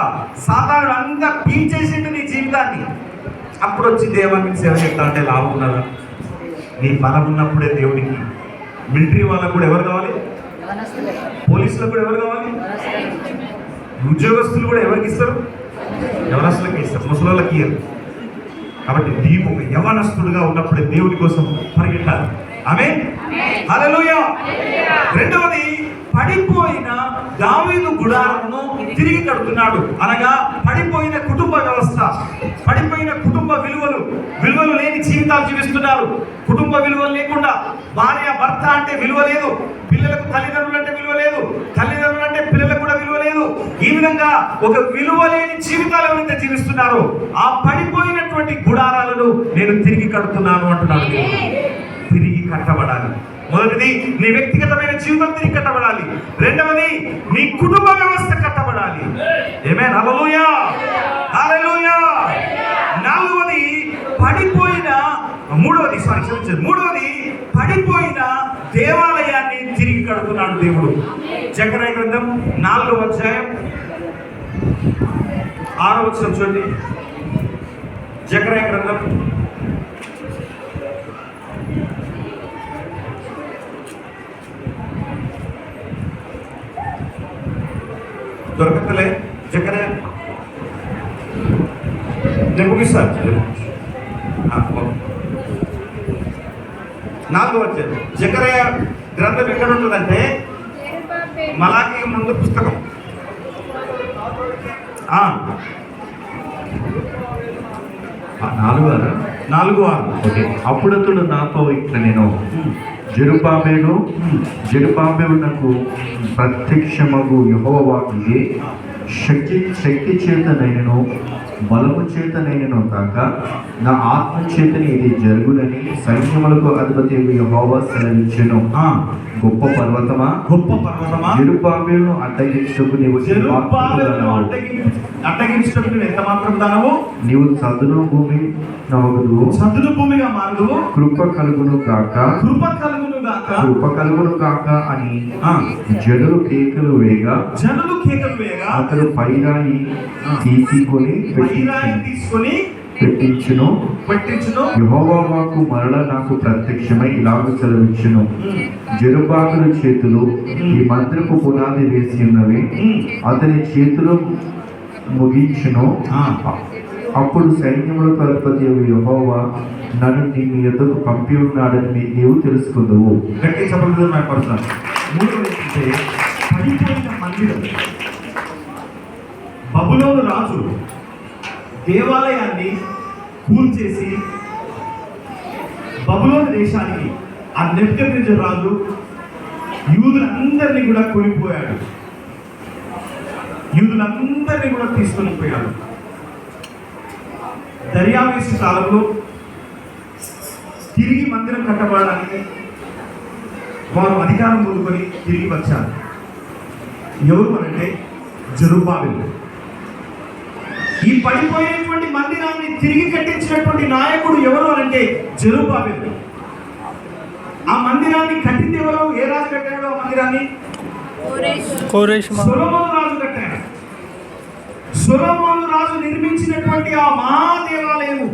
సాతానుడు అంతా పీల్చేసిండు నీ జీవితాన్ని. అప్పుడు వచ్చి దేవునికి సేవ చేస్తా అంటే లాభం ఉన్నదా? నీ బలం ఉన్నప్పుడే దేవునికి. మిలిటరీ వాళ్ళకు కూడా ఎవరు కావాలి? పోలీసులకు కూడా ఎవరు కావాలి? ఉద్యోగస్తులు కూడా ఎవరికి ఇస్తారు? యవనస్తులకి ఇస్తారు, ముసలోళ్ళకి ఇయ్యరు. కాబట్టి నీవు ఒక యవనస్తుడుగా ఉన్నప్పుడే దేవుని కోసం పరిగెట్టాలి. ఆమేన్, హల్లెలూయా. రెండవది, పడిపోయిన దావీదు గుడారమును తిరిగి కడుతున్నాడు. అనగా పడిపోయిన కుటుంబ వ్యవస్థ, పడిపోయిన కుటుంబ విలువలు లేని జీవితాలు జీవిస్తున్నారు. కుటుంబ విలువలు లేకుండా భార్య భర్త అంటే విలువ లేదు, పిల్లలకు తల్లిదండ్రులు అంటే విలువ లేదు, తల్లిదండ్రులు అంటే పిల్లలకు కూడా విలువ లేదు. ఈ విధంగా ఒక విలువ లేని జీవితాలు ఎవరైతే జీవిస్తున్నారో ఆ పడిపోయినటువంటి గుడారాలను నేను తిరిగి కడుతున్నాను అంటున్నాడు. తిరిగి కట్టబడాలి. మొదటిది, నీ వ్యక్తిగతమైన జీవితం తిరిగి కట్టబడాలి. రెండవది, నీ కుటుంబ వ్యవస్థ కట్టబడాలి. ఆమేన్, హల్లెలూయా, హల్లెలూయా. నాలుగవది, పడిపోయిన మూడవది పడిపోయిన దేవాలయాన్ని తిరిగి కడుతున్నాడు దేవుడు. జకర్యా గ్రంథం 4వ అధ్యాయం 6వ వచనం చూడండి. జకర్యా గ్రంథం దొరకతలే. జకర్యా నేను ముగిస్తాను. 4వ అధ్యాయం జకర్యా గ్రంథం ఎక్కడ ఉంటుందంటే మలాకి ముందు పుస్తకం. నాలుగు ఆరు.
ఓకే. అప్పుడతడు నాతో ఇట్లా నేను జెరుబ్బాబెలునకు ప్రత్యక్షమగు యెహోవా వాక్కు శక్తి చేతనైనను బలము చేతనైనను కాక నా ఆత్మ చేతని ఇది జరుగునని సైన్యములకు అధిపతి యెహోవా సెలవిచ్చెను. గొప్ప పర్వతమా జెరుబ్బాబెలును అడ్డగించుటకు నీవు
ఎంత మాత్రం దానవు,
నీవు చదును భూమి నవగదు,
చదును భూమిగా మారదు,
కృప కలుగును కాక అని జనులు కేకలు వేయగా అతడు పైరాయి తీసుకొని పెట్టించును. యెహోవా వాక్కు మరల నాకు ప్రత్యక్షమై ఇలాగ సెలవిచ్చును. జెరుబ్బాబెలు చేతులు ఈ మందిరపు పునాది వేసి ఉన్నవి, అతని చేతులు ముగించును. అప్పుడు సైన్యములకు అధిపతి యెహోవా నన్ను నీ యొద్దకు పంపి ఉన్నాడని నీవు తెలుసుకుందువు.
గట్టి చెప్పలేదు నాకు పడుతున్నాను. పడిపోయిన మందిరం. బబులోను రాజు దేవాలయాన్ని కూల్చేసి బబులోను దేశానికి ఆ నెబుకద్నెజరు రాజు యూదులందరినీ కూడా కొనిపోయాడు. యూదులందరినీ కూడా తీసుకొని పోయాడు. దర్యావేశు కాలంలో తిరిగి మందిరం కట్టబడడానికి వారు అధికారం పొందుకొని తిరిగి వచ్చారు. ఎవరు అంటే జెరుబ్బాబెలు. ఈ పడిపోయినటువంటి మందిరాన్ని తిరిగి కట్టించినటువంటి నాయకుడు ఎవరు అంటే జెరుబ్బాబెలు. ఆ మందిరాన్ని కట్టింది ఎవరు? ఏ రాజు కట్టాడు ఆ మందిరాన్ని? సొలొమోను రాజు కట్టాడు. సొలొమోను రాజు నిర్మించినటువంటి ఆ మహాదేవాలయము,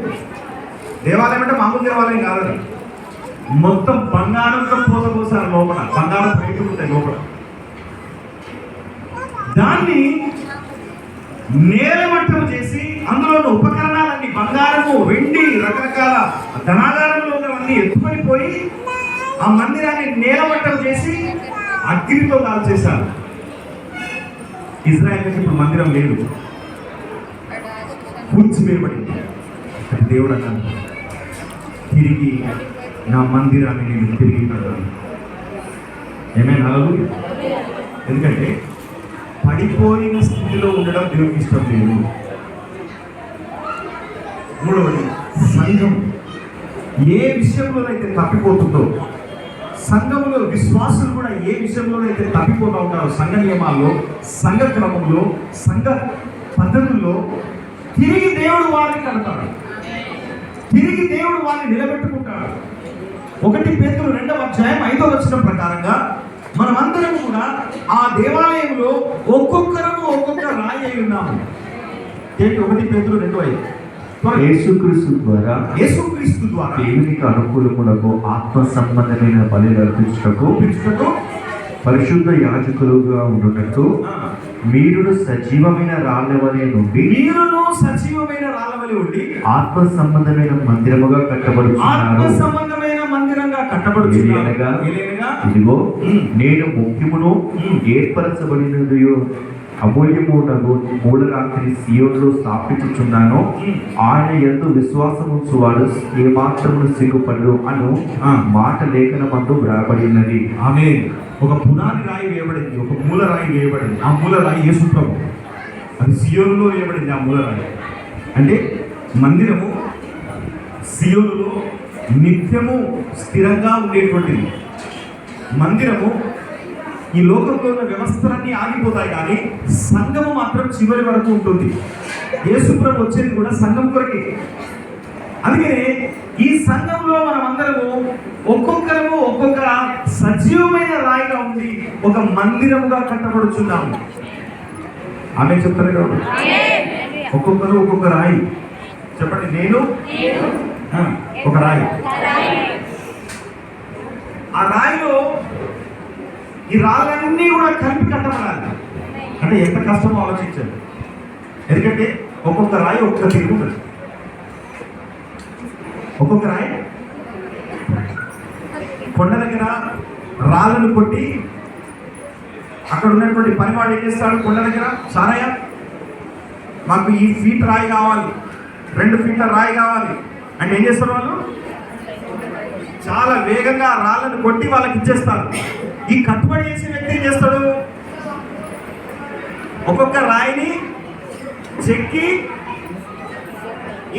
దేవాలయం అంటే మామూలు దేవాలయం కాదు, మొత్తం బంగారంతో పోసపోసారు. లోపల బంగారం బయటకు ఉంటాయి. లోపల దాన్ని నేలమట్టం చేసి అందులో ఉపకరణాలన్నీ బంగారము, వెండి, రకరకాల ధనాగారంలో ఉన్నవన్నీ ఎత్తుకొని పోయి ఆ మందిరాన్ని నేలమట్టం చేసి అగ్నితో కాల్చేశారు. ఇజ్రాయెల్కి ఇప్పుడు మందిరం లేదు, కూల్చివేయబడింది. అది దేవుడు అన్నాడు, తిరిగి నా మందిరాన్ని నేను తిరిగి కడతాను. ఏమైనా హల్లెలూయా. ఎందుకంటే పడిపోయిన స్థితిలో ఉండడం దేవునికి ఇష్టం లేదు. మూడవది, సంఘం ఏ విషయంలోనైతే తప్పిపోతుందో, సంఘంలో విశ్వాసులు కూడా ఏ విషయంలోనైతే తప్పిపోతూ ఉంటారో, సంఘ నియమాల్లో, సంఘ క్రమంలో, సంఘ పద్ధతుల్లో తిరిగి దేవుడు వారిని కడతాడు. తిరిగి దేవుడు వారిని నిలబెట్టుకుంటాడు. 1 పేతురు 2వ అధ్యాయం 5వ వచనం ప్రకారంగా మనమందరం కూడా ఆ దేవాలయంలో ఒక్కొక్కరము ఒక్కొక్క రాయి అయి ఉన్నాము. 1 పేతురు 2:5.
యేసుక్రీస్తు ద్వారా దేవునికి అనుకూలములకు ఆత్మ సంబంధమైన బలి అర్పించుటకు పరిశుద్ధ యాజకులుగా ఉండుటకు మీరును సజీవమైన రాళ్ళవలె నుండి ఆత్మ సంబంధమైన మందిరముగా కట్టబడుచున్నారు. ఇదిగో నేను ముఖ్యమును ఏర్పరచబడినదియు అమూల్యమునగు మూలరాత్రి సియోనులో స్థాపించుచున్నాను. ఆయన యందు విశ్వాసముంచువాడు ఏ మాత్రమును సిగ్గుపడరు అను మాట లేఖనమందు వ్రాయబడినది.
ఆమేన్. ఒక పునాది రాయి వేయబడింది, ఒక మూల రాయి వేయబడింది. ఆ మూల రాయి యేసు ప్రభు. అది సియోనులో వేయబడింది. ఆ మూల రాయి అంటే మందిరము సియోనులో నిత్యము స్థిరంగా ఉండేటువంటిది. మందిరము ఈ లోకంలో ఉన్న వ్యవస్థలన్నీ ఆగిపోతాయి, కానీ సంఘము మాత్రం చివరి వరకు ఉంటుంది. యేసు ప్రభు వచ్చేది కూడా సంఘం కొరకే. అందుకనే ఈ సంఘంలో మనం అందరము ఒక్కొక్కరము ఒక్కొక్క సజీవమైన రాయిగా ఉండి ఒక మందిరముగా కట్టబడుచున్నాము. ఆమె చెప్తారు కదా, ఒక్కొక్కరు ఒక్కొక్క రాయి. చెప్పండి, నేను ఒక రాయి. ఆ రాయిలో ఈ రాళ్ళన్నీ కూడా కలిపి కట్టబడాలి. అంటే ఎంత కష్టమో ఆలోచించండి. ఎందుకంటే ఒక్కొక్క రాయి ఒక్కొక్క తీరు ఉంటుంది. ఒక్కొక్క రాయి కొండ దగ్గర రాళ్ళను కొట్టి అక్కడ ఉన్నటువంటి పనివాడు ఏం చేస్తాడు, కొండ దగ్గర సారయ్య మాకు ఈ ఫీట్ రాయి కావాలి, 2 ఫీట్ల రాయి కావాలి అంటే ఏం చేస్తారు వాళ్ళు, చాలా వేగంగా రాళ్ళను కొట్టి వాళ్ళకి ఇచ్చేస్తారు. ఈ కట్టుబడి చేసే వ్యక్తి ఏం చేస్తాడు, ఒక్కొక్క రాయిని చెక్కి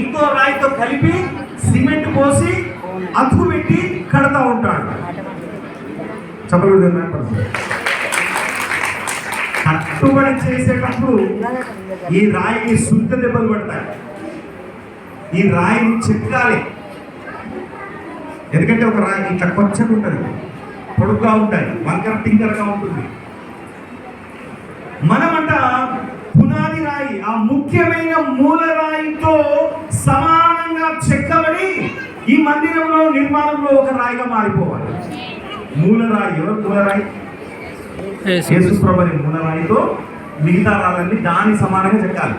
ఇంకో రాయితో కలిపి సిమెంట్ పోసి అతుకు పెట్టి కడతా ఉంటాడు. కట్టుబడి చేసేటప్పుడు ఈ రాయికి సుంత దెబ్బలు పడతాయి. ఈ రాయిని చెక్కాలి. ఎందుకంటే ఒక రాయి ఇట్లా కొచ్చగా ఉంటుంది, పొడుగ్గా ఉంటాయి, వంకర టింకరగా ఉంటుంది. మనమంట పునాది రాయి, ఆ ముఖ్యమైన మూల రాయితో సమానంగా చెక్కబడి ఈ మందిరంలో నిర్మాణంలో ఒక రాయిగా మారిపోవాలి. మూల రాయి ఎవరు? మూల రాయి యేసు ప్రభుని మూల రాయితో మిగతా రాళ్ళని దాని సమానంగా చెక్కాలి.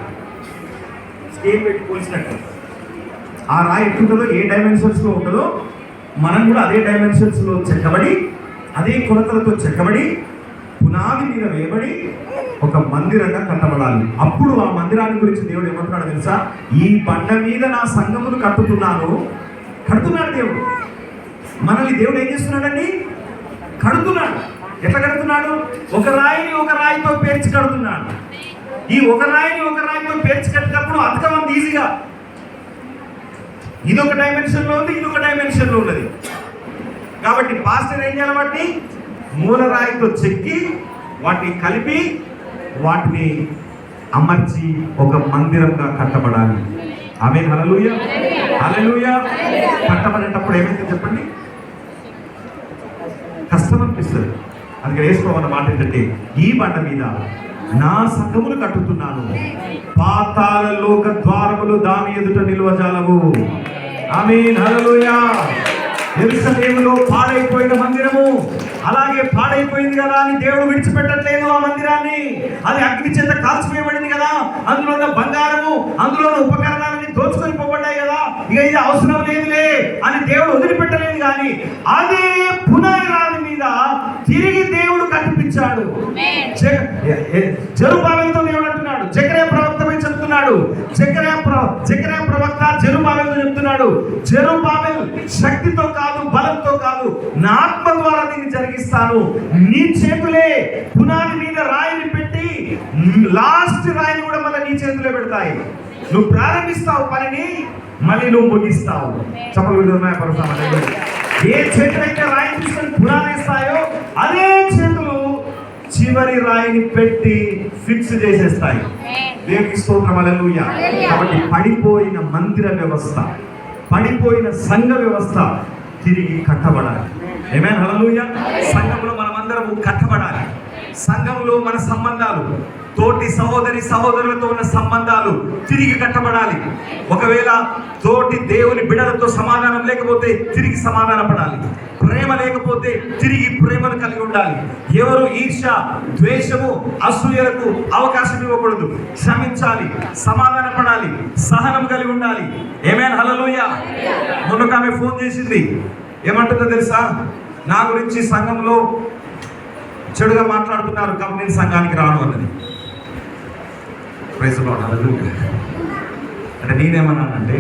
స్కేల్ పెట్టి పోల్చినట్టు ఆ రాయి ఎట్లుంటుందో, ఏ డైమెన్షన్స్ లో ఉంటుందో మనం కూడా అదే డైమెన్షన్స్ లో చెక్కబడి, అదే కొలతలతో చెక్కబడి, పునాది మీద వేయబడి ఒక మందిరంగా కట్టబడాలి. అప్పుడు ఆ మందిరాన్ని గురించి దేవుడు ఏమంటున్నాడు తెలుసా, ఈ బండ మీద నా సంఘమును కడుతున్నాడు దేవుడు. మనల్ని దేవుడు ఏం చేస్తున్నాడండి, కడుతున్నాడు. ఎట్లా కడుతున్నాడు, ఒక రాయిని ఒక రాయితో పేర్చి కడుతున్నాడు. ఈ ఒక రాయిని ఒక రాయితో పేర్చి కట్టినప్పుడు అతకమంది ఈజీగా, ఇదొక డైమెన్షన్ లో ఉంది, ఇదొక డైమెన్షన్ లో ఉన్నది. కాబట్టి పాస్టర్ ఏం చేయాలి, వాటిని మూల రాయితో చెక్కి వాటిని కలిపి వాటిని అమర్చి ఒక మందిరంగా కట్టబడాలి. ఆమేన్, హల్లెలూయా, హల్లెలూయా. కట్టబడేటప్పుడు ఏమైతే చెప్పండి, కష్టం అనిపిస్తుంది. అందుకే వేసుకోవాలన్న మాట ఏంటంటే, ఈ బండ మీద నా సంఘమును కట్టుతున్నాను, పాతాళ లోక ద్వారములు దాని ఎదుట నిలువజాలవు. ఆమేన్, హల్లెలూయా. యెరూషలేములో పాడైపోయిన మందిరము అలాగే పాడైపోయింది కదా అని దేవుడు విడిచిపెట్టట్లేదు ఆ మందిరాన్ని. అది అగ్ని చేత కాల్చివేయబడింది కదా, అందులో ఉన్న బంగారము, అందులో ఉన్న ఉపకరణాలన్నీ దోచుకొని పోబడ్డాయి కదా, ఇక ఇది అవసరం లేదులే అని దేవుడు వదిలిపెట్టలేదు. కానీ అదే పునాది రాతి మీద తిరిగి దేవుడు కట్టిపించాడు. జెరుబ్బాబెలుతో దేవుడు అంటున్నాడు, జెకర్యా ప్రవక్తపై చెప్తున్నాడు, జెకర్యా ప్రవక్త జెరుబ్బాబెలుతో చెప్తున్నాడు, జెరుబ్బాబెల్ శక్తితో కాదు, బలంతో కాదు, నా ఆత్మ ద్వారా దీన్ని జరిగిస్తాను. నీ చేతులే పునాది మీద రాయిని పెట్టి లాస్ట్ రాయిని కూడా మళ్ళీ నీ చేతులే పెడతాయి. నువ్వు ప్రారంభిస్తావు పనిని, మళ్ళీ నువ్వు ముగిస్తావు. చెప్పలు ఏ చేతులైతే రాయిని తీసుకొని పునాదేస్తాయో అదే చేతులు చివరి రాయిని పెట్టి ఫిక్స్ చేసేస్తాయి. దేవునికి స్తోత్రం, హల్లెలూయా. కాబట్టి పడిపోయిన మందిర వ్యవస్థ, పడిపోయిన సంఘ వ్యవస్థ తిరిగి కట్టబడాలి. ఆమేన్, హల్లెలూయా. సంఘంలో మనమందరం కట్టబడాలి. సంఘంలో మన సంబంధాలు, తోటి సహోదరులతో ఉన్న సంబంధాలు తిరిగి కట్టబడాలి. ఒకవేళ తోటి దేవుని బిడ్డలతో సమాధానం లేకపోతే తిరిగి సమాధాన పడాలి. ప్రేమ లేకపోతే తిరిగి ప్రేమను కలిగి ఉండాలి. ఎవరు ఈర్ష్య, ద్వేషము, అసూయలకు అవకాశం ఇవ్వకూడదు. క్షమించాలి, సమాధాన పడాలి, సహనం కలిగి ఉండాలి. ఆమేన్, హల్లెలూయా. మొన్న ఆమె ఫోన్ చేసింది, ఏమంటుందో తెలుసా, నా గురించి సంఘంలో చెడుగా మాట్లాడుతున్నారు కాబట్టి నేను సంఘానికి రాను అన్నది. ప్రైజ్ లార్డ్, హల్లెలూయా. అంటే నేనేమన్నానంటే,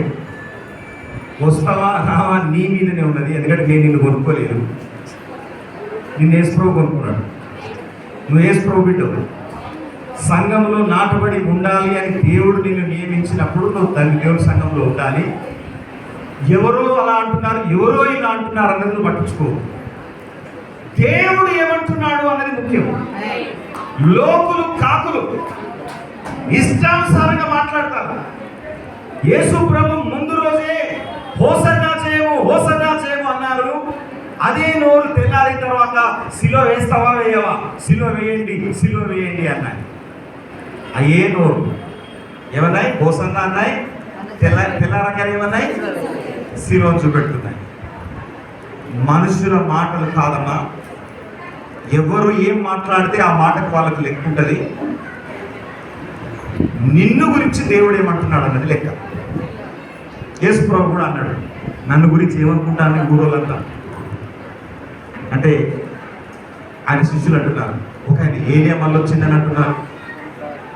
వస్తావా రావా నీ మీదనే ఉన్నది, ఎందుకంటే నేను నిన్ను కొనుక్కోలేదు, నిన్ను యేసుప్రభు కొనుక్కున్నాడు. నువ్వు యేసుప్రభు బిడ్డవు. సంఘంలో నాటబడి ఉండాలి అని దేవుడు నిన్ను నియమించినప్పుడు నువ్వు దాన్ని దేవుడి సంఘంలో ఉండాలి. ఎవరో అలా అంటున్నారు, ఎవరో ఇలా అంటున్నారు అన్నది నువ్వు పట్టించుకో. దేవుడు ఏమంటున్నాడు అన్నది ముఖ్యం. లోకులు కాకులు ఇష్టానుసారంగా మాట్లాడతారు. యేసు ప్రభు ముందు రోజే హోసన్నా చేయము, అదే నోరు తెల్లారిన తర్వాత సిలువ వేస్తావా వేయవా, సిలువ వేయండి సిలువ వేయండి అన్నాయి. అయ్యే నోరు ఏమన్నాయి? గోసన్న అన్నాయి. తెల్లారగానే ఏమన్నాయి? సిలువ చూపెడుతున్నాయి. మనుషుల మాటలు కాదమ్మా, ఎవరు ఏం మాట్లాడితే ఆ మాటకు వాళ్ళకు లెక్క ఉంటుంది. నిన్ను గురించి దేవుడు ఏమంటున్నాడు అన్నది లెక్క. యేసు ప్రభు కూడా అన్నాడు, నన్ను గురించి ఏమనుకుంటానని ఊరోళ్ళంతా. అంటే ఆయన శిష్యులు అంటున్నారు, ఒక ఆయన ఏలియా మళ్ళీ వచ్చిందని అంటున్నారు,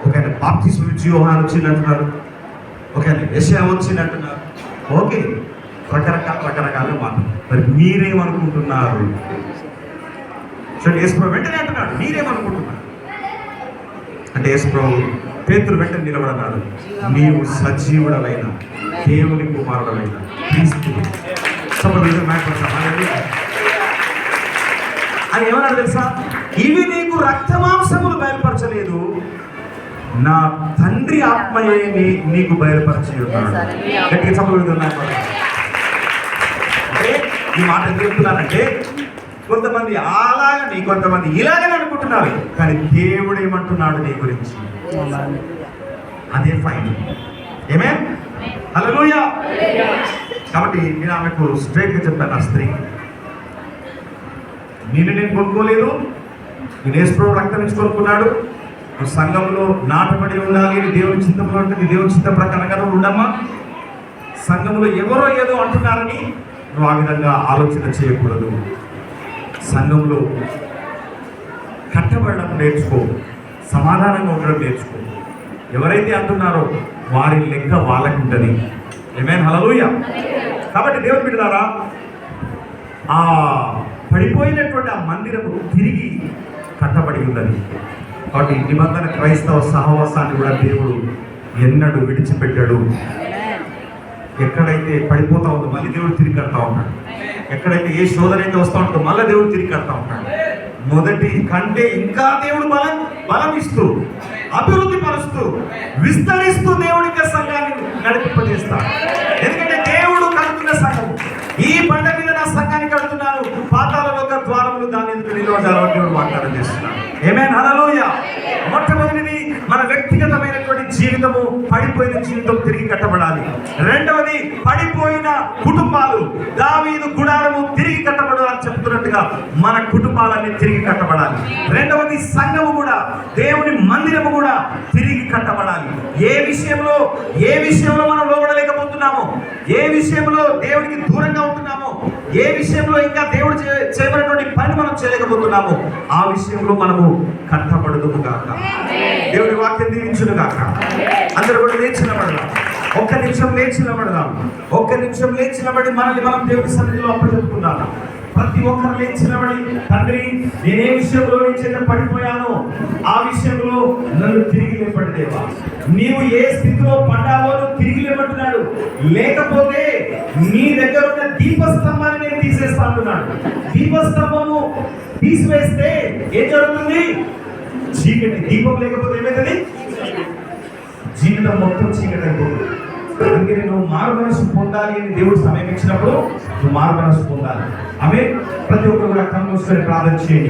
ఒక ఆయన బాప్తిస్మం ఇచ్చి యోహాను వచ్చిందంటున్నారు, ఒక ఆయన యెషయా వచ్చిందంటున్నారు. ఓకే, రకరకాల మాట. మరి మీరేమనుకుంటున్నారు? చూడండి, యేసు ప్రభు వెంటనే అంటున్నాడు, మీరేమనుకుంటున్నారు అంటే యేసు ప్రభు పేతురు వెంటనే నిలబడన్నాడు, నీవు సజీవుడవైన దేవుని కుమారుడవైన క్రీస్తు అని ఏమన్నాడు తెలుసా? ఇవి నీకు రక్తమాంసములు బయలుపరచలేదు, నా తండ్రి ఆత్మయే నీకు బయలుపరచి ఉన్నాడు. గట్టిగా చెప్పలేదు. అంటే ఈ మాట ఎందుకు చెప్తున్నానంటే, కొంతమంది అలాగని కొంతమంది ఇలాగని అనుకుంటున్నారు, కానీ దేవుడు ఏమంటున్నాడు నీ గురించి అదే ఫైన్. ఏమే హల్లెలూయా. కాబట్టి నేను ఆమెకు స్ట్రైట్గా చెప్పాను, ఆ స్త్రీ, నేను కొనుక్కోలేదు, నేను యేసు ప్రభు రక్తం నుంచి కొనుక్కున్నాడు, నువ్వు సంఘంలో నాటబడి ఉండాలి, దేవుని చిత్తంలో ఉంటుంది, దేవుని చిత్తం ప్రకారంగా నువ్వు ఉండమ్మా. సంఘంలో ఎవరో ఏదో అంటున్నారని నువ్వు ఆ విధంగా ఆలోచన చేయకూడదు. సంఘంలో కట్టబడడం నేర్చుకో, సమాధానంగా ఉండడం నేర్చుకో. ఎవరైతే అంటున్నారో వారి లెక్క వాళ్ళకి ఉంటుంది. ఆమేన్, హల్లెలూయా. కాబట్టి దేవుని బిడ్డలారా, ఆ పడిపోయినటువంటి ఆ మందిరము తిరిగి కట్టబడి ఉన్నది. కాబట్టి నిబంధన క్రైస్తవ సహవాసాన్ని కూడా దేవుడు ఎన్నడూ విడిచిపెట్టాడు. ఎక్కడైతే పడిపోతా ఉందో మళ్ళీ దేవుడు తిరిగి కడతా ఉంటాడు. ఎక్కడైతే ఏ శోధన అయితే వస్తూ ఉంటుందో మళ్ళీ దేవుడు తిరిగి కడతా ఉంటాడు. మొదటి కంటే ఇంకా దేవుడు బలం ఇస్తూ, అభివృద్ధి పరుస్తూ, విస్తరిస్తూ దేవుడికి సంఘాన్ని నడిపింపజేస్తాడు. ఎందుకంటే దేవుడు కడుతున్న సంఘం, ఈ బండ మీద నా సంఘాన్ని కడుతున్నాను, పాతాళలోక ద్వారములు దాని ఎదుట నిలవజాలని దేవుడు వాగ్దానం చేస్తున్నాడు. ఆమేన్, హల్లెలూయా. మొట్టమొదటిది మన వ్యక్తిగతమైనటువంటి జీవితము, పడిపోయిన జీవితం తిరిగి కట్టబడాలి. రెండవది పడిపోయిన కుటుంబాలు, దావీదు గుడారము తిరిగి కట్టబడాలని చెప్తున్నట్టుగా మన కుటుంబాలన్నీ తిరిగి కట్టబడాలి. రెండవది సంఘము కూడా, దేవుని మందిరము కూడా తిరిగి కట్టబడాలి. ఏ విషయంలో మనం లోబడలేకపోతున్నామో, ఏ విషయంలో దేవునికి దూరంగా ఉంటున్నామో, ఏ విషయంలో ఇంకా దేవుడు చేయబడినటువంటి పని మనం చేయలేకపోతున్నామో, ఆ విషయంలో మనము కట్టబడదుము గాక. దేవుడి వాక్యం దీవించును గాక. అందరూ కూడా లేచి నిలబడదాం. ఒక్క నిమిషం లేచి నిలబడదాం. ఒక్క నిమిషం లేచి నిలబడి మనల్ని మనం దేవుడి సన్నిధిలో అప్పచెప్పుకుందాం. ప్రతి ఒక్కరు లేచి నిలబడి, తండ్రి, నేను ఏ విషయంలో నుంచి పడిపోయానో ఆ విషయంలో నన్ను తిరిగి లేపండి దేవా. నీవు ఏ స్థితిలో పడ్డావో నువ్వు తిరిగి లేపంటున్నాడు. లేకపోతే నీ దగ్గర ఉన్న దీపస్తంభాన్ని నేను తీసేస్తా అంటున్నాడు. దీపస్తంభము తీసివేస్తే ఏం జరుగుతుంది? చీకటి. దీపం లేకపోతే ఏమైతుంది? జీవితం మొత్తం చీకటి అయిపోతుంది. అందుకని నువ్వు మారు మనసు పొందాలి అని దేవుడు సమయం ఇచ్చినప్పుడు నువ్వు మారు మనసు పొందాలి. ఆమేన్. ప్రతి ఒక్కరు కూడా కన్ను మూసుకొని ప్రార్థన చేయండి.